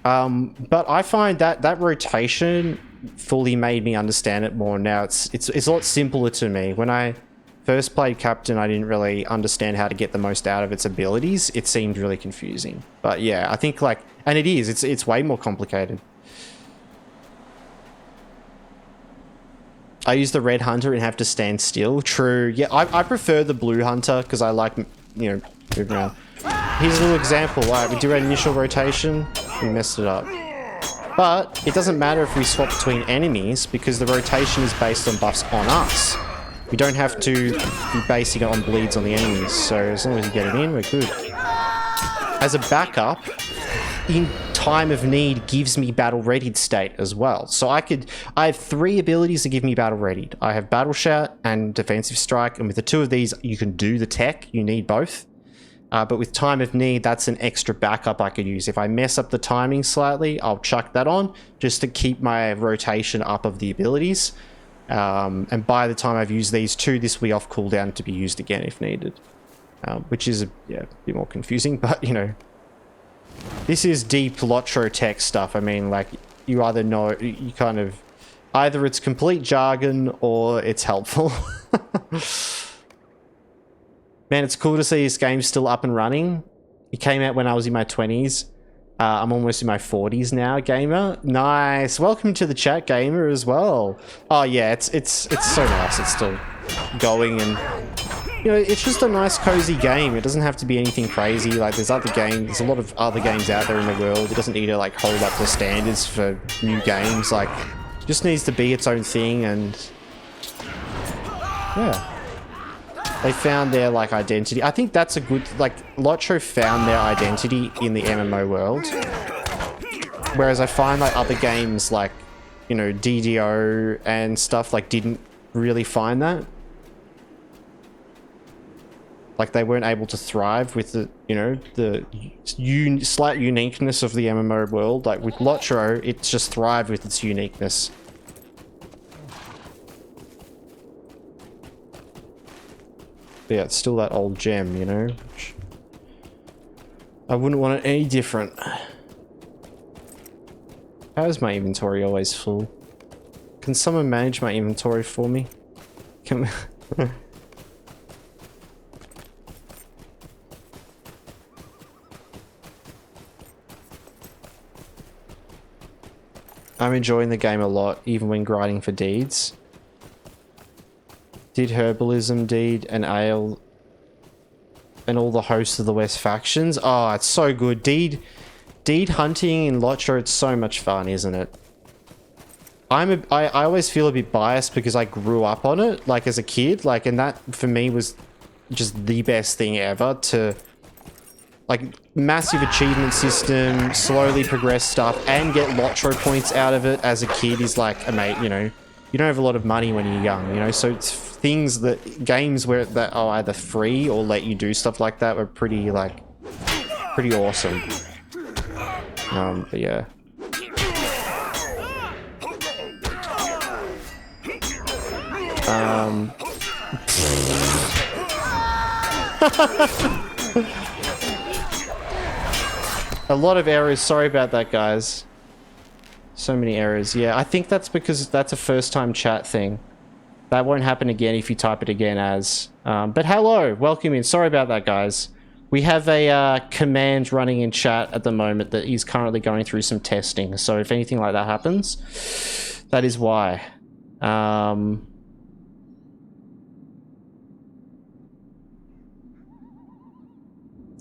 But I find that rotation fully made me understand it more now. It's a lot simpler to me. When I first played Captain, I didn't really understand how to get the most out of its abilities. It seemed really confusing. But yeah, I think like, and it is, it's way more complicated. I use the red hunter and have to stand still. True. Yeah, I prefer the blue hunter because I like, you know, moving around. Here's a little example. Right, we do our initial rotation. We messed it up. But it doesn't matter if we swap between enemies because the rotation is based on buffs on us. We don't have to be basing it on bleeds on the enemies. So as long as you get it in, we're good. As a backup, in time of need gives me battle readied state as well. So I have 3 abilities that give me battle readied. I have Battle Shout and Defensive Strike, and with the 2 of these you can do the tech. You need both. But with time of need, that's an extra backup I could use. If I mess up the timing slightly, I'll chuck that on just to keep my rotation up of the abilities. And by the time I've used these 2, this will be off cooldown to be used again if needed. Which is a bit more confusing, but you know, This is deep LOTRO tech stuff. I mean, like, you either know, you kind of, either it's complete jargon or it's helpful. Man, it's cool to see this game still up and running. It came out when I was in my 20s. I'm almost in my 40s now, gamer. Nice. Welcome to the chat, gamer, as well. Oh yeah, it's so nice. It's still going, and you know, it's just a nice, cozy game. It doesn't have to be anything crazy. Like, there's other games. There's a lot of other games out there in the world. It doesn't need to like hold up the standards for new games. Like, it just needs to be its own thing, and yeah. They found their, like, identity. I think that's a good, like, LOTRO found their identity in the MMO world. Whereas I find, like, other games, like, you know, DDO and stuff, like, didn't really find that. Like, they weren't able to thrive with the, you know, the slight uniqueness of the MMO world. Like, with LOTRO, it's just thrived with its uniqueness. But yeah, it's still that old gem, you know? I wouldn't want it any different. How is my inventory always full? Can someone manage my inventory for me? Can I'm enjoying the game a lot, even when grinding for deeds. Did herbalism, deed, and ale, and all the hosts of the West factions. Oh, it's so good. Deed hunting in LOTRO, it's so much fun, isn't it? I always feel a bit biased because I grew up on it, like, as a kid, like, and that for me was just the best thing ever. To, like, massive achievement system, slowly progress stuff, and get LOTRO points out of it as a kid is like, you know, you don't have a lot of money when you're young, you know, so it's things that, games where that are either free or let you do stuff like that were pretty, like, pretty awesome. But yeah. A lot of errors, sorry about that, guys. So many errors. Yeah, I think that's because that's a first time chat thing. That won't happen again if you type it again as. But hello, welcome in. Sorry about that, guys. We have a command running in chat at the moment that is currently going through some testing. So if anything like that happens, that is why.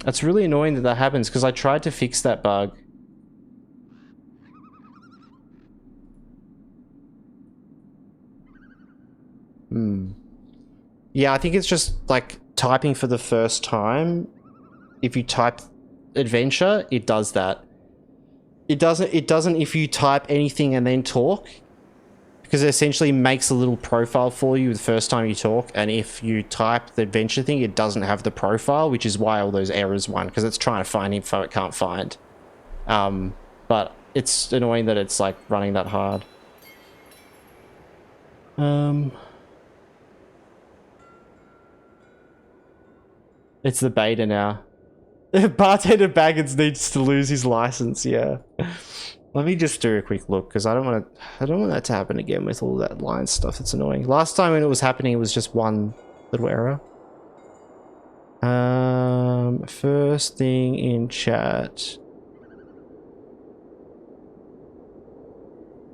It's really annoying that that happens because I tried to fix that bug. Yeah, I think it's just like typing for the first time. If you type adventure, it does that. It doesn't if you type anything and then talk, because it essentially makes a little profile for you the first time you talk, and if you type the adventure thing, it doesn't have the profile, which is why all those errors won, because it's trying to find info it can't find. But it's annoying that it's like running that hard. It's the beta now. Bartender Baggins needs to lose his license, yeah. Let me just do a quick look, because I don't want that to happen again with all that line stuff. It's annoying. Last time when it was happening, it was just one little error. First thing in chat.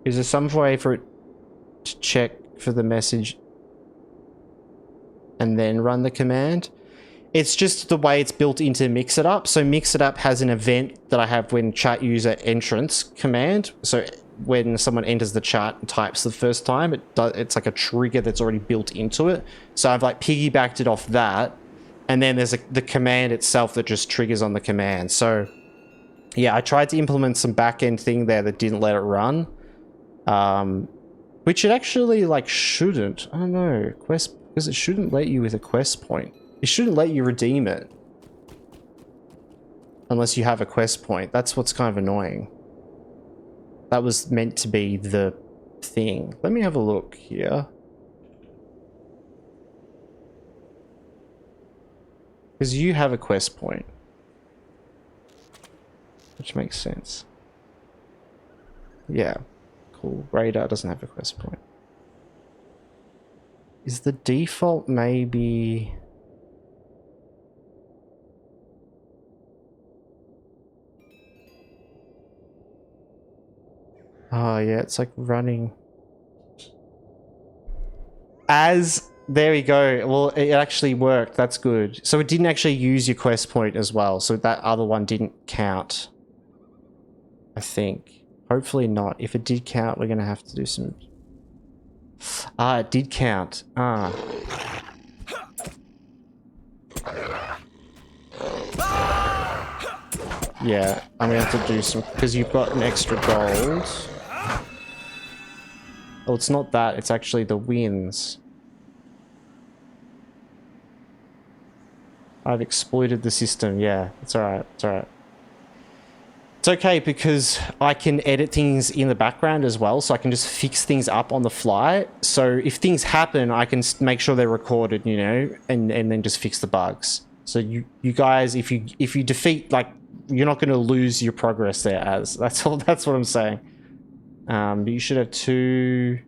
Is there some way for it to check for the message and then run the command? It's just the way it's built into Mix It Up. So Mix It Up has an event that I have when chat user entrance command. So when someone enters the chat and types the first time, it's like a trigger that's already built into it. So I've like piggybacked it off that. And then there's the command itself that just triggers on the command. So yeah, I tried to implement some back-end thing there that didn't let it run. Which it actually like shouldn't. I don't know. Quest, because it shouldn't let you with a quest point. It shouldn't let you redeem it. Unless you have a quest point. That's what's kind of annoying. That was meant to be the thing. Let me have a look here. Because you have a quest point. which makes sense. Yeah, cool. Radar doesn't have a quest point. Is the default maybe... Oh yeah, it's like running. There we go. Well, it actually worked. That's good. So it didn't actually use your quest point as well. So that other one didn't count. I think. Hopefully not. If it did count, we're going to have to do some... Ah, it did count. Ah. Yeah, I'm going to have to do some... Because you've got an extra gold. Oh, it's not that. It's actually the wins. I've exploited the system. Yeah, it's alright. It's alright. It's okay because I can edit things in the background as well, so I can just fix things up on the fly. So if things happen, I can make sure they're recorded, you know, and then just fix the bugs. So you guys, if you defeat, like, you're not going to lose your progress there. That's all. That's what I'm saying. But you should have 2,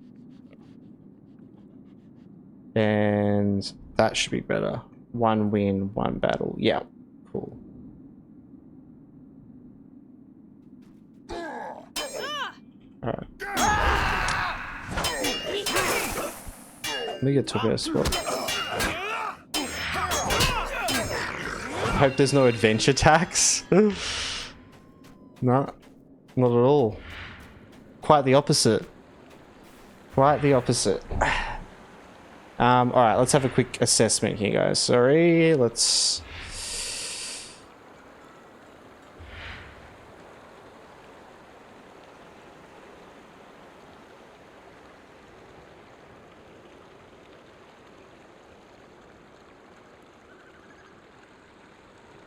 and that should be better. 1 win, 1 battle. Yeah, cool. Alright. Let me get to a better spot. I hope there's no adventure tax. No, not at all. Quite the opposite. Quite the opposite. Alright, let's have a quick assessment here, guys. Sorry, let's...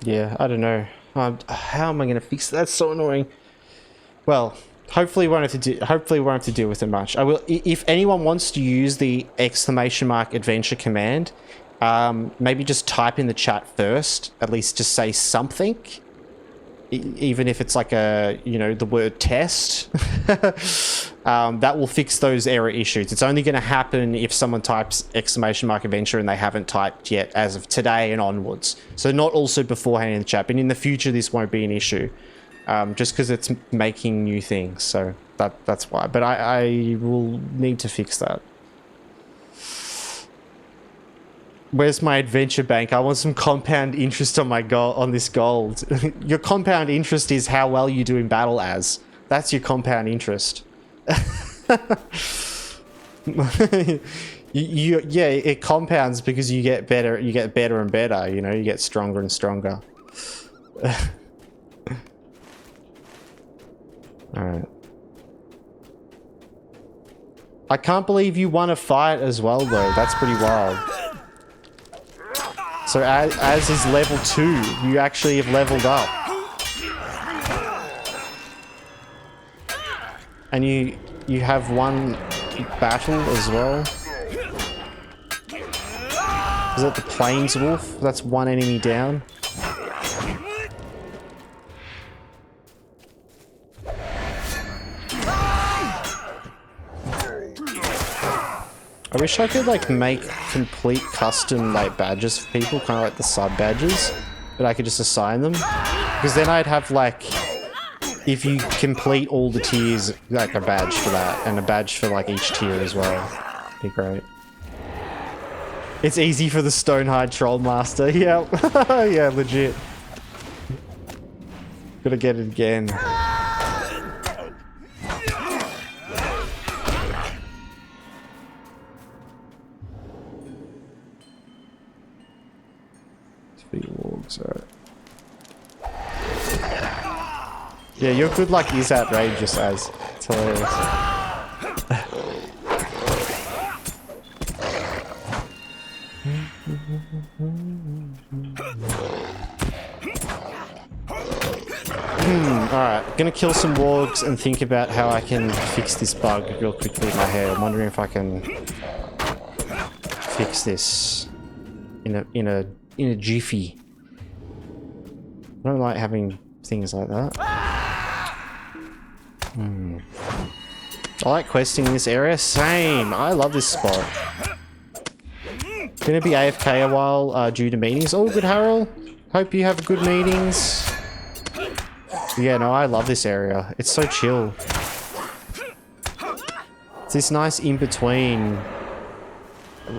Yeah, I don't know. How am I going to fix that? That's so annoying. Well... Hopefully we won't have to deal with it much. I will, if anyone wants to use the !adventure command, maybe just type in the chat first. At least just say something, even if it's like a, you know, the word test. That will fix those error issues. It's only going to happen if someone types !adventure and they haven't typed yet as of today and onwards. So not also beforehand in the chat, but in the future this won't be an issue. Just because it's making new things, so that's why. But I will need to fix that. Where's my adventure bank? I want some compound interest on my on this gold. Your compound interest is how well you do in battle as. That's your compound interest. Yeah, it compounds because you get better. You get better and better. You know, you get stronger and stronger. Alright. I can't believe you won a fight as well, though. That's pretty wild. So as is level 2, you actually have leveled up. And you have 1 battle as well. Is that the Plains Wolf? That's 1 enemy down. I wish I could, like, make complete custom, like, badges for people, kind of like the sub badges, but I could just assign them. Because then I'd have, like, if you complete all the tiers, like, a badge for that, and a badge for, like, each tier as well. Be great. It's easy for the Stonehide Trollmaster. Yeah, yeah, legit. Gotta get it again. So yeah, your good luck is outrageous, as it's hilarious. Alright, gonna kill some wargs and think about how I can fix this bug real quickly in my head. I'm wondering if I can fix this in a jiffy. I don't like having things like that. I like questing in this area. Same. I love this spot. Gonna be AFK a while due to meetings. Oh, good, Harold. Hope you have good meetings. Yeah, no, I love this area. It's so chill. It's this nice in-between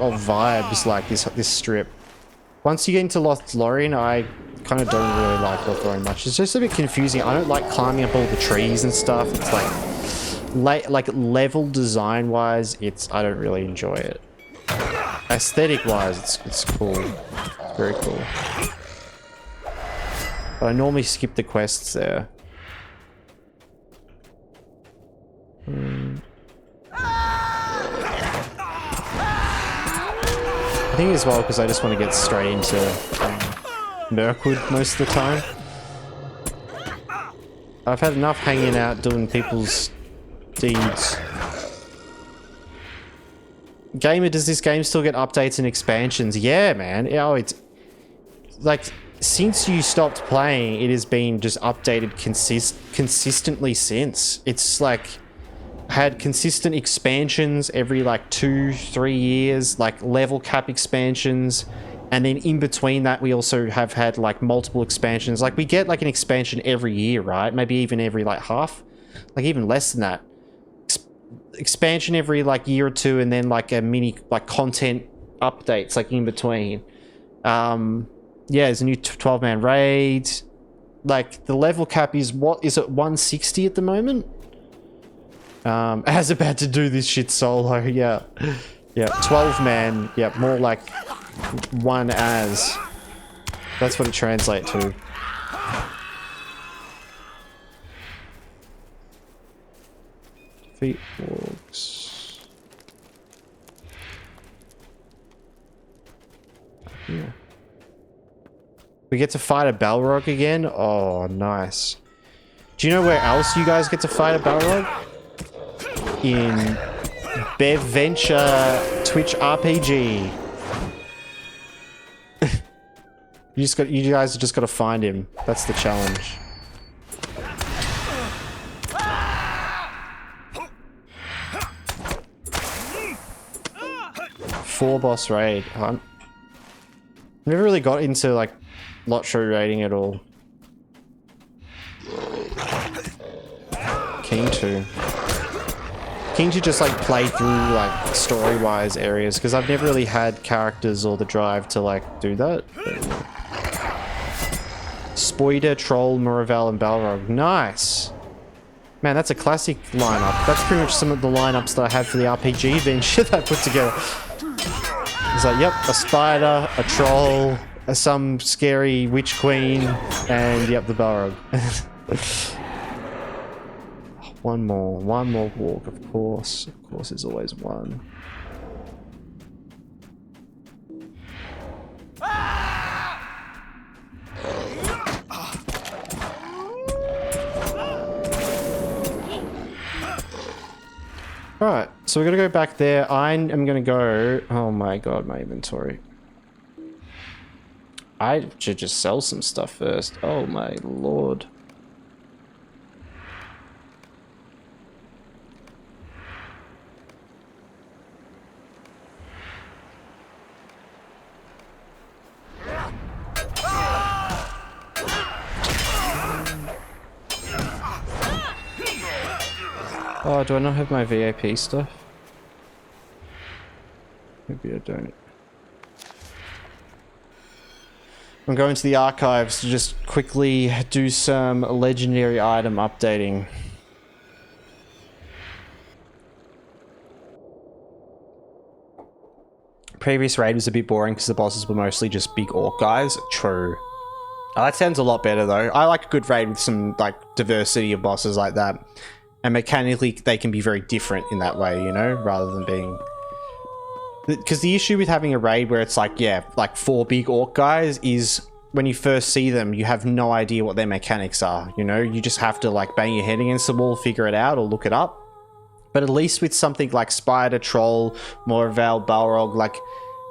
of vibes, like this strip. Once you get into Lothlórien, I kind of don't really like Lothlórien much. It's just a bit confusing. I don't like climbing up all the trees and stuff. It's like level design wise, I don't really enjoy it. Aesthetic wise, it's cool. Very cool. But I normally skip the quests there. I think as well because I just want to get straight into Mirkwood most of the time. I've had enough hanging out doing people's deeds. Gamer, does this game still get updates and expansions? Yeah, man. Oh, it's like since you stopped playing, it has been just updated consistently since. It's like had consistent expansions every like 2-3 years, like level cap expansions, and then in between that we also have had like multiple expansions. Like we get like an expansion every year, right? Maybe even every like half, like even less than that. Expansion every like year or two, and then like a mini like content updates like in between. Yeah, there's a new 12-man raid. Like the level cap is, what is it, 160 at the moment? As about to do this shit solo. Yeah, 12-man. Yeah, more like one as. That's what it translates to. Feet walks. Yeah. We get to fight a Balrog again. Oh, nice. Do you know where else you guys get to fight a Balrog? In Beventure Twitch RPG. You guys just got to find him. That's the challenge. Four boss raid. I've never really got into like LOTRO raiding at all. Keen to just like play through like story-wise areas, because I've never really had characters or the drive to like do that. Spoider, Troll, Muravel, and Balrog. Nice. Man, that's a classic lineup. That's pretty much some of the lineups that I had for the RPG venture that I put together. It's like, yep, a spider, a troll, some scary witch queen, and yep, the Balrog. One more walk, of course. Of course, there's always one. Alright, so we're gonna go back there. I am gonna go... Oh my god, my inventory. I should just sell some stuff first. Oh my lord. Oh, do I not have my VIP stuff? Maybe I don't. I'm going to the archives to just quickly do some legendary item updating. Previous raid was a bit boring because the bosses were mostly just big orc guys. True. Oh, that sounds a lot better though. I like a good raid with some like diversity of bosses like that. And mechanically, they can be very different in that way, you know, rather than being... Because the issue with having a raid where it's like, yeah, like 4 big orc guys is when you first see them, you have no idea what their mechanics are, you know? You just have to like bang your head against the wall, figure it out, or look it up. But at least with something like Spider, Troll, Morval, Balrog, like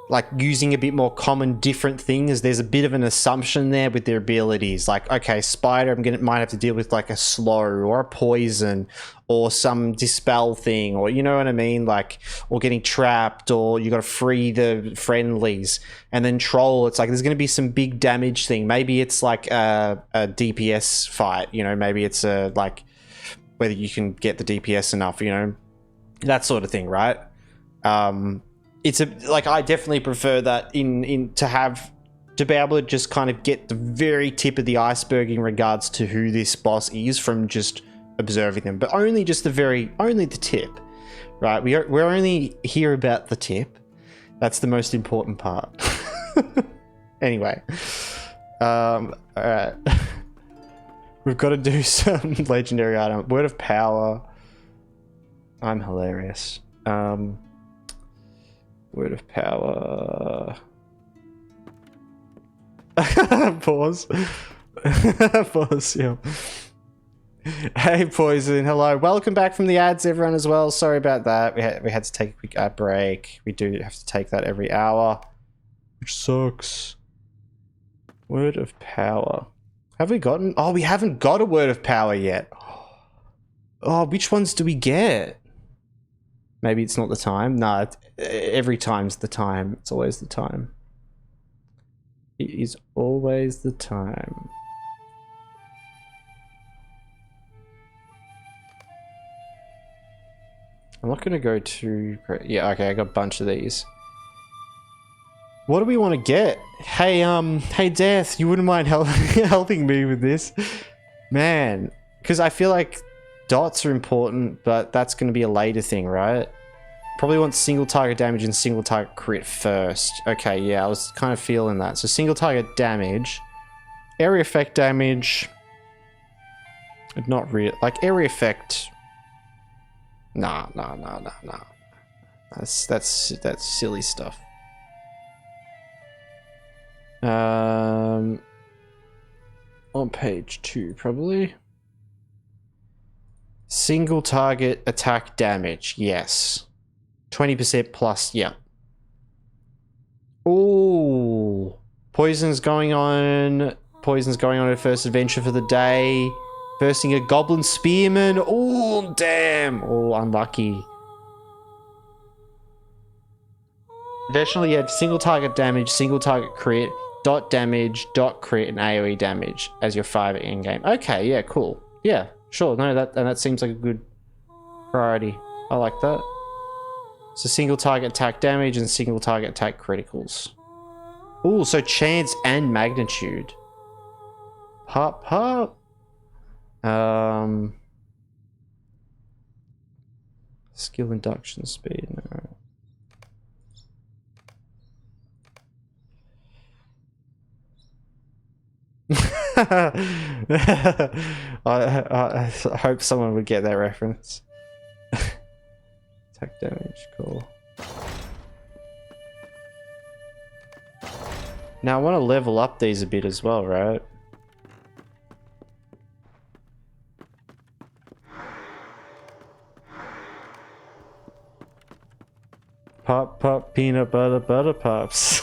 like using a bit more common different things. There's a bit of an assumption there with their abilities. Like, okay, spider, might have to deal with like a slow or a poison or some dispel thing, or you know what I mean? Like, or getting trapped, or you got to free the friendlies. And then troll, it's like there's going to be some big damage thing. Maybe it's like a DPS fight, you know, maybe it's a like whether you can get the DPS enough, you know, that sort of thing, right? It's a like I definitely prefer that to be able to just kind of get the very tip of the iceberg in regards to who this boss is from just observing them, but only the tip, right? We're only here about the tip. That's the most important part. Anyway, all right, we've got to do some legendary item. Word of power. I'm hilarious. Word of power. Pause. Pause, yeah. Hey, Poison. Hello. Welcome back from the ads, everyone, as well. Sorry about that. We had to take a quick ad break. We do have to take that every hour, which sucks. Word of power. Have we gotten... Oh, we haven't got a word of power yet. Oh, which ones do we get? Maybe it's not the time. No, every time's the time. It's always the time. It is always the time. I'm not going to go too... Yeah, okay, I got a bunch of these. What do we want to get? Hey, hey, Death, you wouldn't mind helping me with this? Man, because I feel like dots are important, but that's going to be a later thing, right? Probably want single target damage and single target crit first. Okay, yeah, I was kind of feeling that. So single target damage, area effect damage. Not real, like area effect. Nah. That's silly stuff. On page 2, probably. Single target attack damage, yes. 20% plus, yeah. Ooh. Poison's going on her first adventure for the day. Versing a goblin spearman. Ooh, damn. Oh, unlucky. Additionally, you have single target damage, single target crit, dot damage, dot crit, and AoE damage as your 5 in game. Okay, yeah, cool. Yeah, sure. No, that seems like a good priority. I like that. So single target attack damage and single target attack criticals. Ooh, so chance and magnitude. Pop. Skill induction speed. No. I hope someone would get that reference. Attack damage, cool. Now I want to level up these a bit as well, right? Pop, peanut butter pops.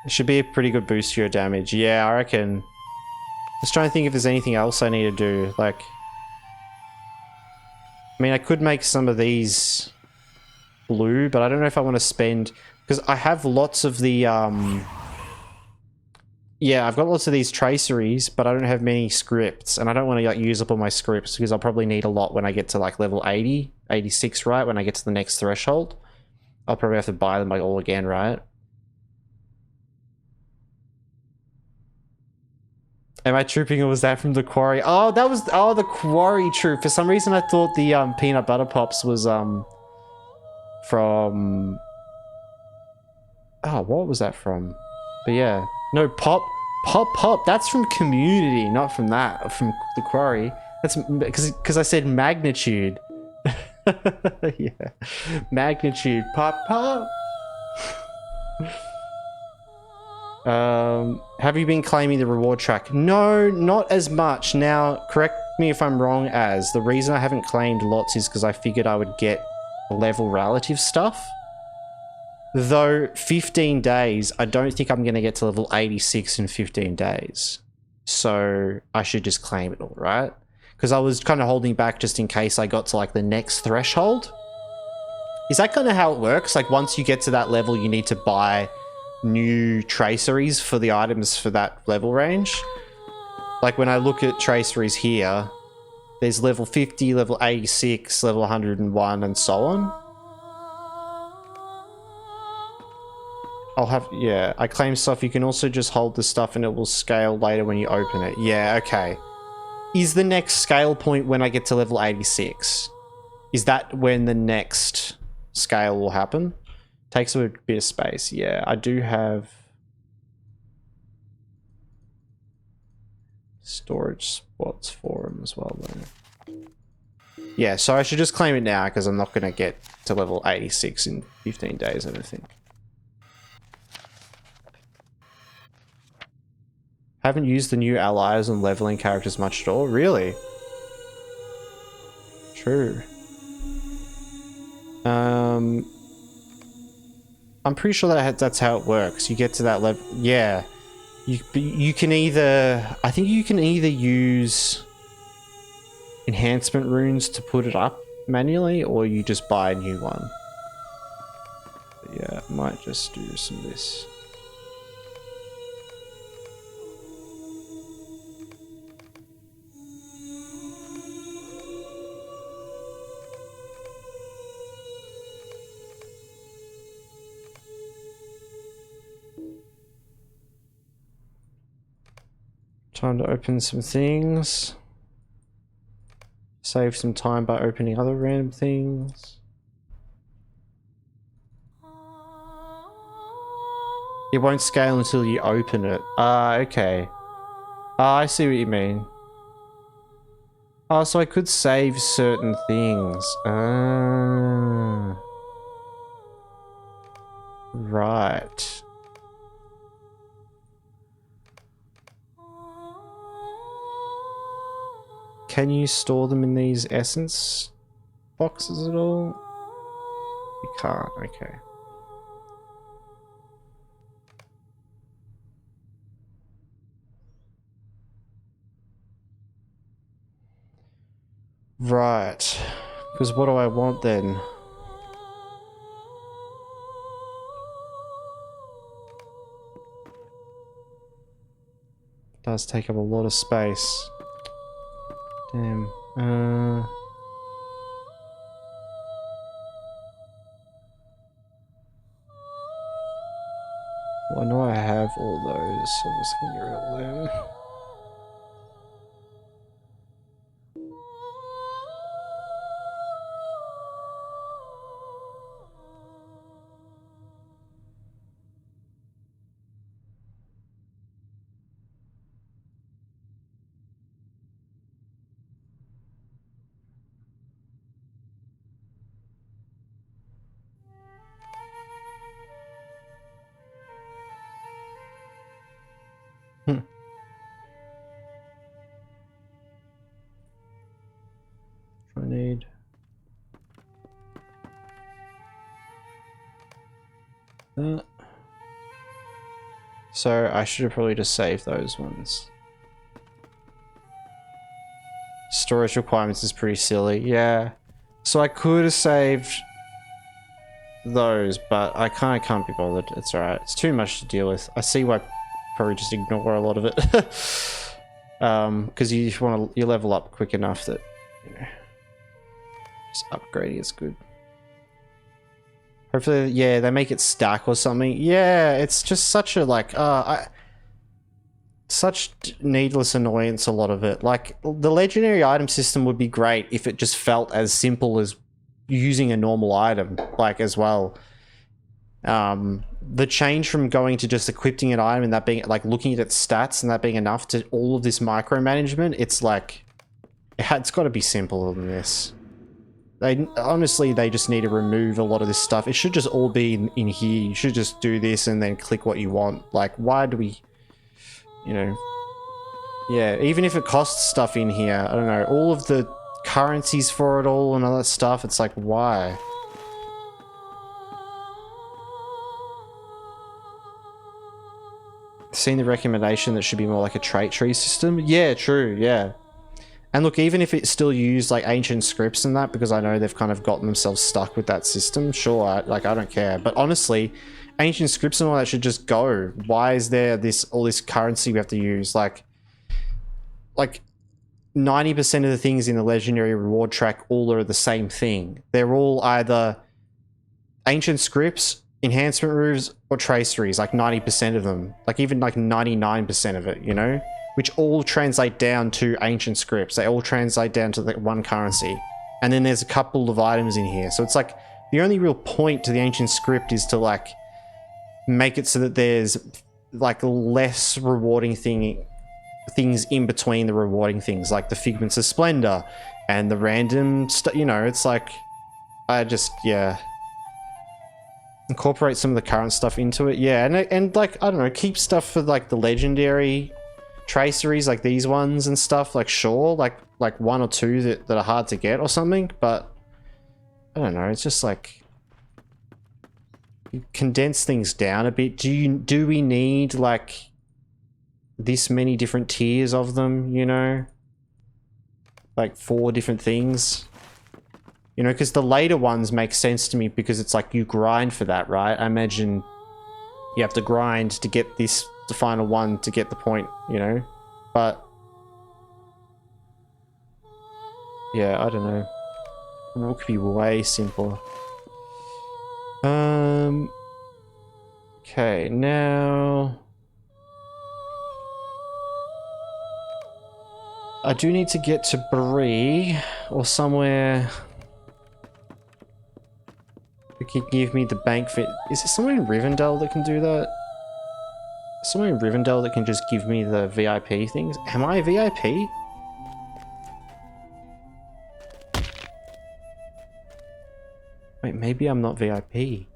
It should be a pretty good boost to your damage. Yeah, I reckon. Just trying to think if there's anything else I need to do. Like, I mean, I could make some of these blue, but I don't know if I want to spend... Because I have lots of the... Yeah, I've got lots of these traceries, but I don't have many scripts. And I don't want to like use up all my scripts because I'll probably need a lot when I get to like level 80, 86, right? When I get to the next threshold. I'll probably have to buy them like all again, right? Am I trooping, or was that from the quarry? Oh, that was the quarry troop. For some reason I thought the peanut butter pops was from... Oh, what was that from? But yeah. No, pop. That's from community, not from that, from the quarry. That's because I said magnitude. Yeah. Magnitude. Pop. Have you been claiming the reward track? No, not as much. Now, correct me if I'm wrong, the reason I haven't claimed lots is because I figured I would get level relative stuff. Though 15 days, I don't think I'm going to get to level 86 in 15 days. So I should just claim it all, right? Because I was kind of holding back just in case I got to like the next threshold. Is that kind of how it works? Like once you get to that level, you need to buy new traceries for the items for that level range? Like when I look at traceries here, there's level 50, level 86, level 101, and so on. I'll have, yeah, I claim stuff. You can also just hold the stuff and it will scale later when you open it. Yeah, okay. Is the next scale point when I get to level 86? Is that when the next scale will happen? Takes a bit of space. Yeah, I do have storage spots for them as well, though. Yeah, so I should just claim it now because I'm not going to get to level 86 in 15 days, I don't think. Haven't used the new allies and leveling characters much at all. Really? True. I'm pretty sure that that's how it works. You get to that level. Yeah. You can either... I think you can either use enhancement runes to put it up manually, or you just buy a new one. But yeah, I might just do some of this. Time to open some things. Save some time by opening other random things. It won't scale until you open it. Ah, okay. Ah, I see what you mean. Oh, so I could save certain things. Ah. Right. Can you store them in these essence boxes at all? You can't, okay. Right. Because what do I want then? It does take up a lot of space. Damn. Well, I know I have all those, so I'm just gonna get rid of them. I need that. So I should have probably just saved those ones. Storage requirements is pretty silly, yeah. So I could have saved those, but I kind of can't be bothered. It's alright. It's too much to deal with. I see why probably just ignore a lot of it. Because you level up quick enough that, you know, just upgrading is good. Hopefully, yeah, they make it stack or something. Yeah, it's just such a, like, such needless annoyance, a lot of it. Like, the legendary item system would be great if it just felt as simple as using a normal item, like, as well. The change from going to just equipping an item and that being, like, looking at its stats and that being enough to all of this micromanagement, it's like, it's got to be simpler than this. Honestly, they just need to remove a lot of this stuff. It should just all be in here. You should just do this and then click what you want. Like, why do we, you know, yeah, even if it costs stuff in here, I don't know, all of the currencies for it all and all that stuff, it's like, why? Seen the recommendation that should be more like a trait tree system. Yeah, true, yeah. And look, even if it still used like ancient scripts and that, because I know they've kind of gotten themselves stuck with that system, sure, I don't care. But honestly, ancient scripts and all that should just go. Why is there all this currency we have to use? Like 90% of the things in the legendary reward track all are the same thing. They're all either ancient scripts, enhancement roofs, or traceries, like 90% of them. Like even like 99% of it, you know? Which all translate down to ancient scripts. They all translate down to the one currency. And then there's a couple of items in here. So it's like the only real point to the ancient script is to like make it so that there's like less rewarding things in between the rewarding things, like the figments of splendor and the random stuff. You know, it's like yeah, incorporate some of the current stuff into it. Yeah, and like I don't know, keep stuff for like the legendary traceries, like these ones and stuff. Like sure, like one or two that are hard to get or something. But I don't know. It's just like you condense things down a bit. Do we need like this many different tiers of them, you know? Like 4 different things. You know, because the later ones make sense to me because it's like you grind for that, right? I imagine you have to grind to get the final one to get the point, you know? But yeah, I don't know. It could be way simpler. Okay, now I do need to get to Bree or somewhere that can give me the bank fit. Is there someone in Rivendell that can do that? Someone in Rivendell that can just give me the VIP things? Am I a VIP? Wait, maybe I'm not VIP.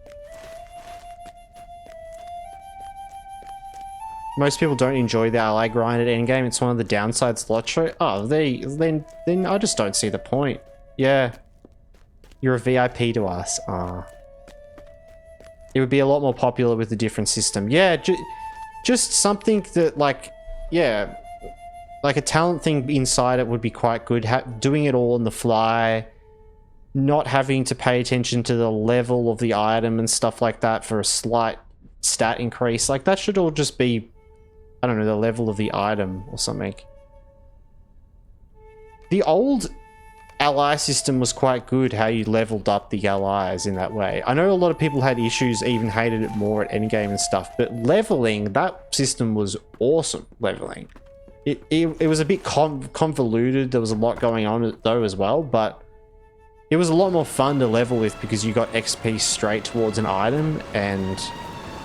Most people don't enjoy the ally grind at endgame. It's one of the downsides of LOTRO. Oh, then I just don't see the point. Yeah. You're a VIP to us. Ah. It would be a lot more popular with a different system. Yeah, just something that, like, yeah, like a talent thing inside it would be quite good. Doing it all on the fly, not having to pay attention to the level of the item and stuff like that for a slight stat increase. Like, that should all just be, I don't know, the level of the item or something. The old ally system was quite good, how you leveled up the allies in that way. I know a lot of people had issues, even hated it more at endgame and stuff, but leveling, that system was awesome, leveling. It was a bit convoluted, there was a lot going on though as well, but it was a lot more fun to level with because you got XP straight towards an item. And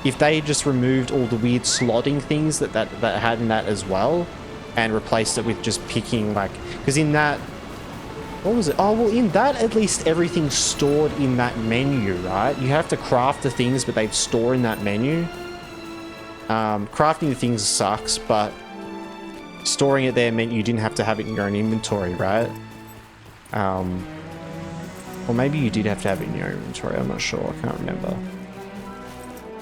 if they just removed all the weird slotting things that had in that as well and replaced it with just picking, like, because in that, what was it? Oh, well, in that, at least everything's stored in that menu, right? You have to craft the things, but they store in that menu. Crafting the things sucks, but storing it there meant you didn't have to have it in your own inventory, right? Or maybe you did have to have it in your inventory, I'm not sure, I can't remember.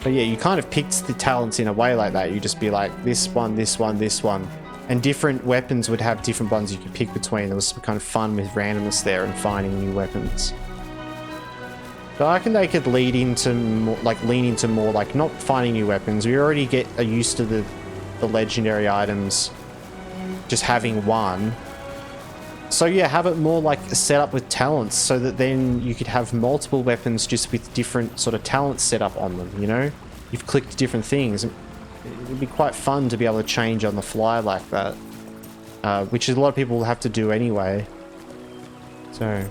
But yeah, you kind of picked the talents in a way like that. You just be like, this one, this one, this one. And different weapons would have different ones you could pick between. There was some kind of fun with randomness there and finding new weapons. But I reckon they could lean into more, like, not finding new weapons. We already are used to the legendary items just having one. So yeah, have it more like set up with talents so that then you could have multiple weapons just with different sort of talents set up on them, you know? You've clicked different things. It would be quite fun to be able to change on the fly like that. Which a lot of people have to do anyway. So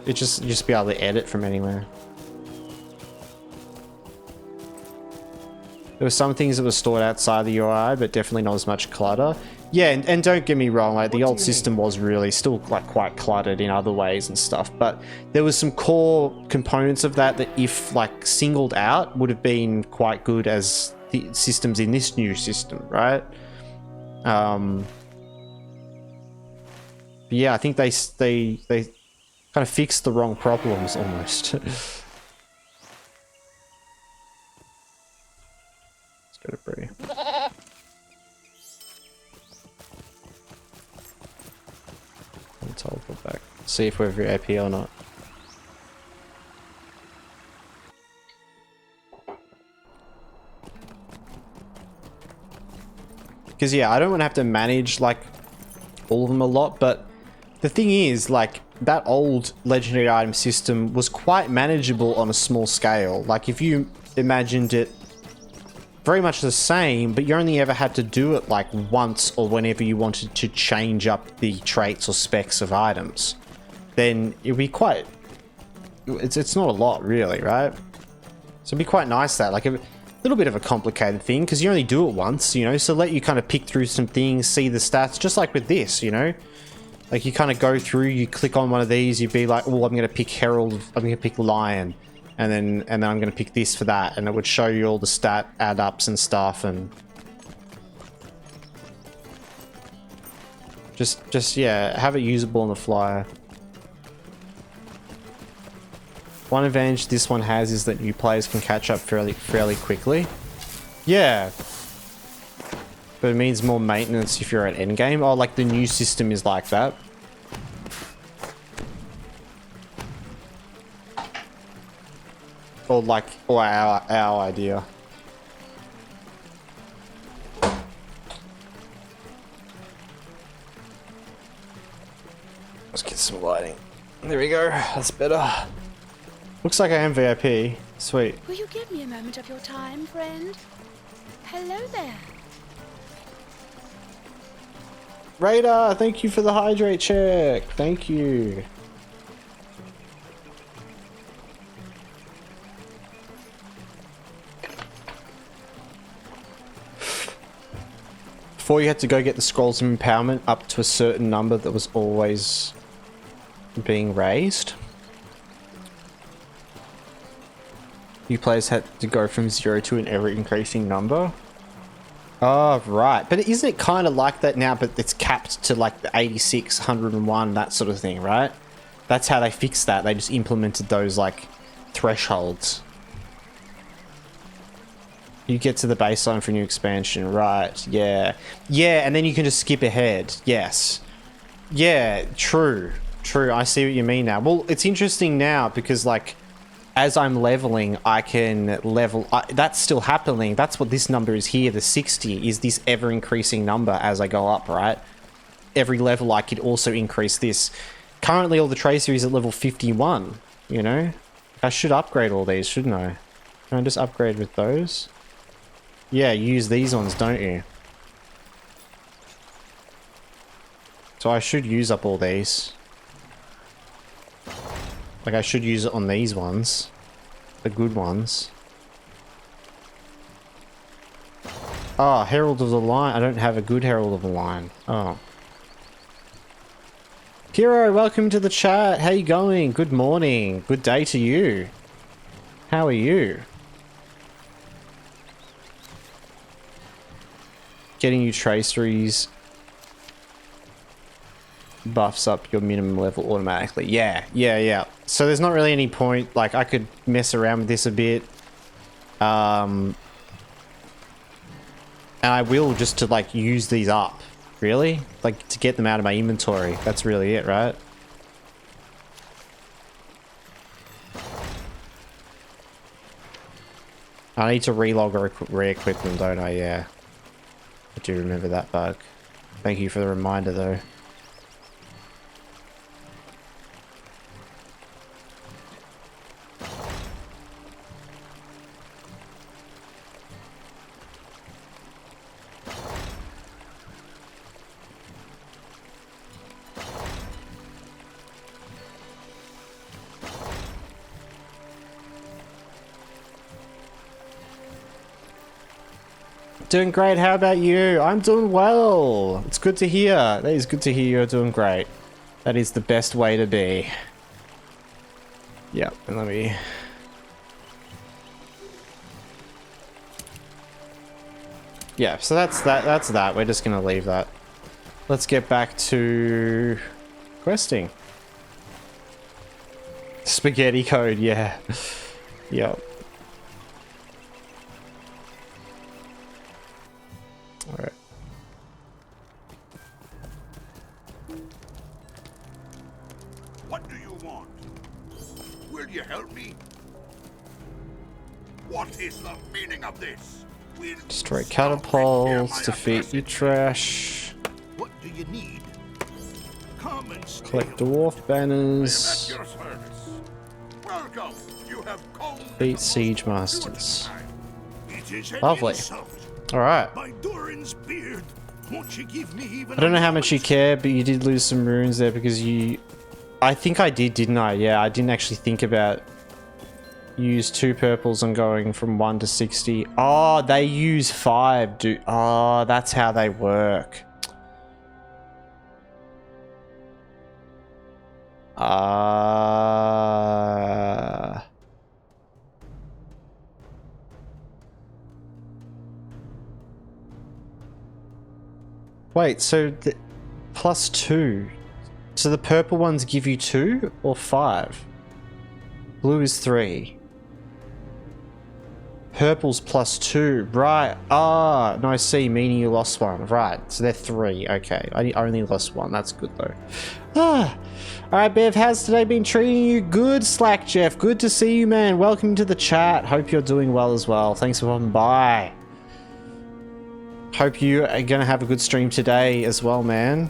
you just be able to edit from anywhere. There were some things that were stored outside the UI, but definitely not as much clutter. Yeah, and don't get me wrong, like the old system was really still like quite cluttered in other ways and stuff, but there was some core components of that if like singled out would have been quite good as the systems in this new system, right? Yeah, I think they kind of fixed the wrong problems almost. Let's Bit of brie. I'll teleport back. See if we're VIP or not. Because yeah, I don't want to have to manage like all of them a lot, but the thing is, like, that old legendary item system was quite manageable on a small scale. Like, if you imagined it very much the same, but you only ever had to do it like once or whenever you wanted to change up the traits or specs of items, then it'd be quite... It's not a lot, really, right? So it'd be quite nice that, like, a little bit of a complicated thing, because you only do it once, you know, so let you kind of pick through some things, see the stats, just like with this, you know? Like, you kind of go through, you click on one of these, you'd be like, oh, I'm going to pick Herald, I'm going to pick Lion, and then I'm going to pick this for that, and it would show you all the stat add-ups and stuff, and... Just, yeah, have it usable on the fly. One advantage this one has is that new players can catch up fairly quickly. Yeah. But it means more maintenance if you're at endgame. Oh, like the new system is like that. Or like, or our idea. Let's get some lighting. There we go. That's better. Looks like I am VIP. Sweet. Will you give me a moment of your time, friend? Hello there. Radar, thank you for the hydrate check. Thank you. Before you had to go get the scrolls of empowerment up to a certain number that was always being raised. You players had to go from 0 to an ever increasing number. Oh, right. But isn't it kind of like that now, but it's capped to like the 86, 101, that sort of thing, right? That's how they fixed that. They just implemented those like thresholds. You get to the baseline for new expansion, right? Yeah. Yeah, and then you can just skip ahead. Yes. Yeah, true. True. I see what you mean now. Well, it's interesting now because like as I'm leveling, I can level... that's still happening. That's what this number is here. The 60 is this ever-increasing number as I go up, right? Every level, I could also increase this. Currently, all the tracer is at level 51, you know? I should upgrade all these, shouldn't I? Can I just upgrade with those? Yeah, you use these ones, don't you? So I should use up all these. Like, I should use it on these ones. The good ones. Oh, Herald of the Lion. I don't have a good Herald of the Lion. Oh. Hero, welcome to the chat. How you going? Good morning. Good day to you. How are you? Getting you traceries buffs up your minimum level automatically. Yeah. So there's not really any point. Like, I could mess around with this a bit. And I will just to, like, use these up. Really? Like, to get them out of my inventory. That's really it, right? I need to relog or re-equip them, don't I? Yeah. I do remember that bug. Thank you for the reminder, though. Doing great. How about you? I'm doing well. It's good to hear. That is good to hear you're doing great. That is the best way to be. Yep. And let me... Yeah, so that's that. We're just going to leave that. Let's get back to questing. Spaghetti code, yeah. Yep. What is the meaning of this? We'll Destroy stop right here, catapults, my defeat accursed your trash, What do you need? Come and stay. collect dwarf I am at banners, your service. Welcome. You have come to defeat the siege most masters. It is an Lovely. insult. Alright. By Durin's beard, won't you give me even I don't a know how much you moment? care, but you did lose some runes there because you... I think I did, didn't I? Yeah, I didn't actually think about... Use 2 purples and going from 1 to 60. Oh, they use 5, dude. Oh, that's how they work. Wait, so the +2. So the purple ones give you 2 or 5? Blue is 3. Purple's +2. Right. Ah, no, I see. Meaning you lost 1. Right. So they're 3. Okay. I only lost 1. That's good, though. Ah. Alright, Bev. How's today been treating you? Good, Slack Jeff. Good to see you, man. Welcome to the chat. Hope you're doing well as well. Thanks for popping by. Hope you are going to have a good stream today as well, man.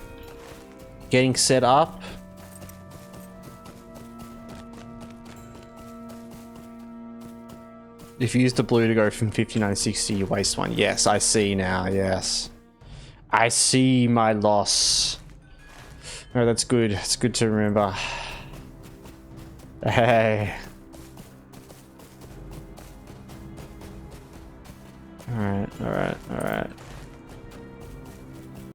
Getting set up. If you use the blue to go from 59 to 60, you waste 1. Yes, I see now. Yes. I see my loss. No, that's good. It's good to remember. Hey. Alright, alright, alright.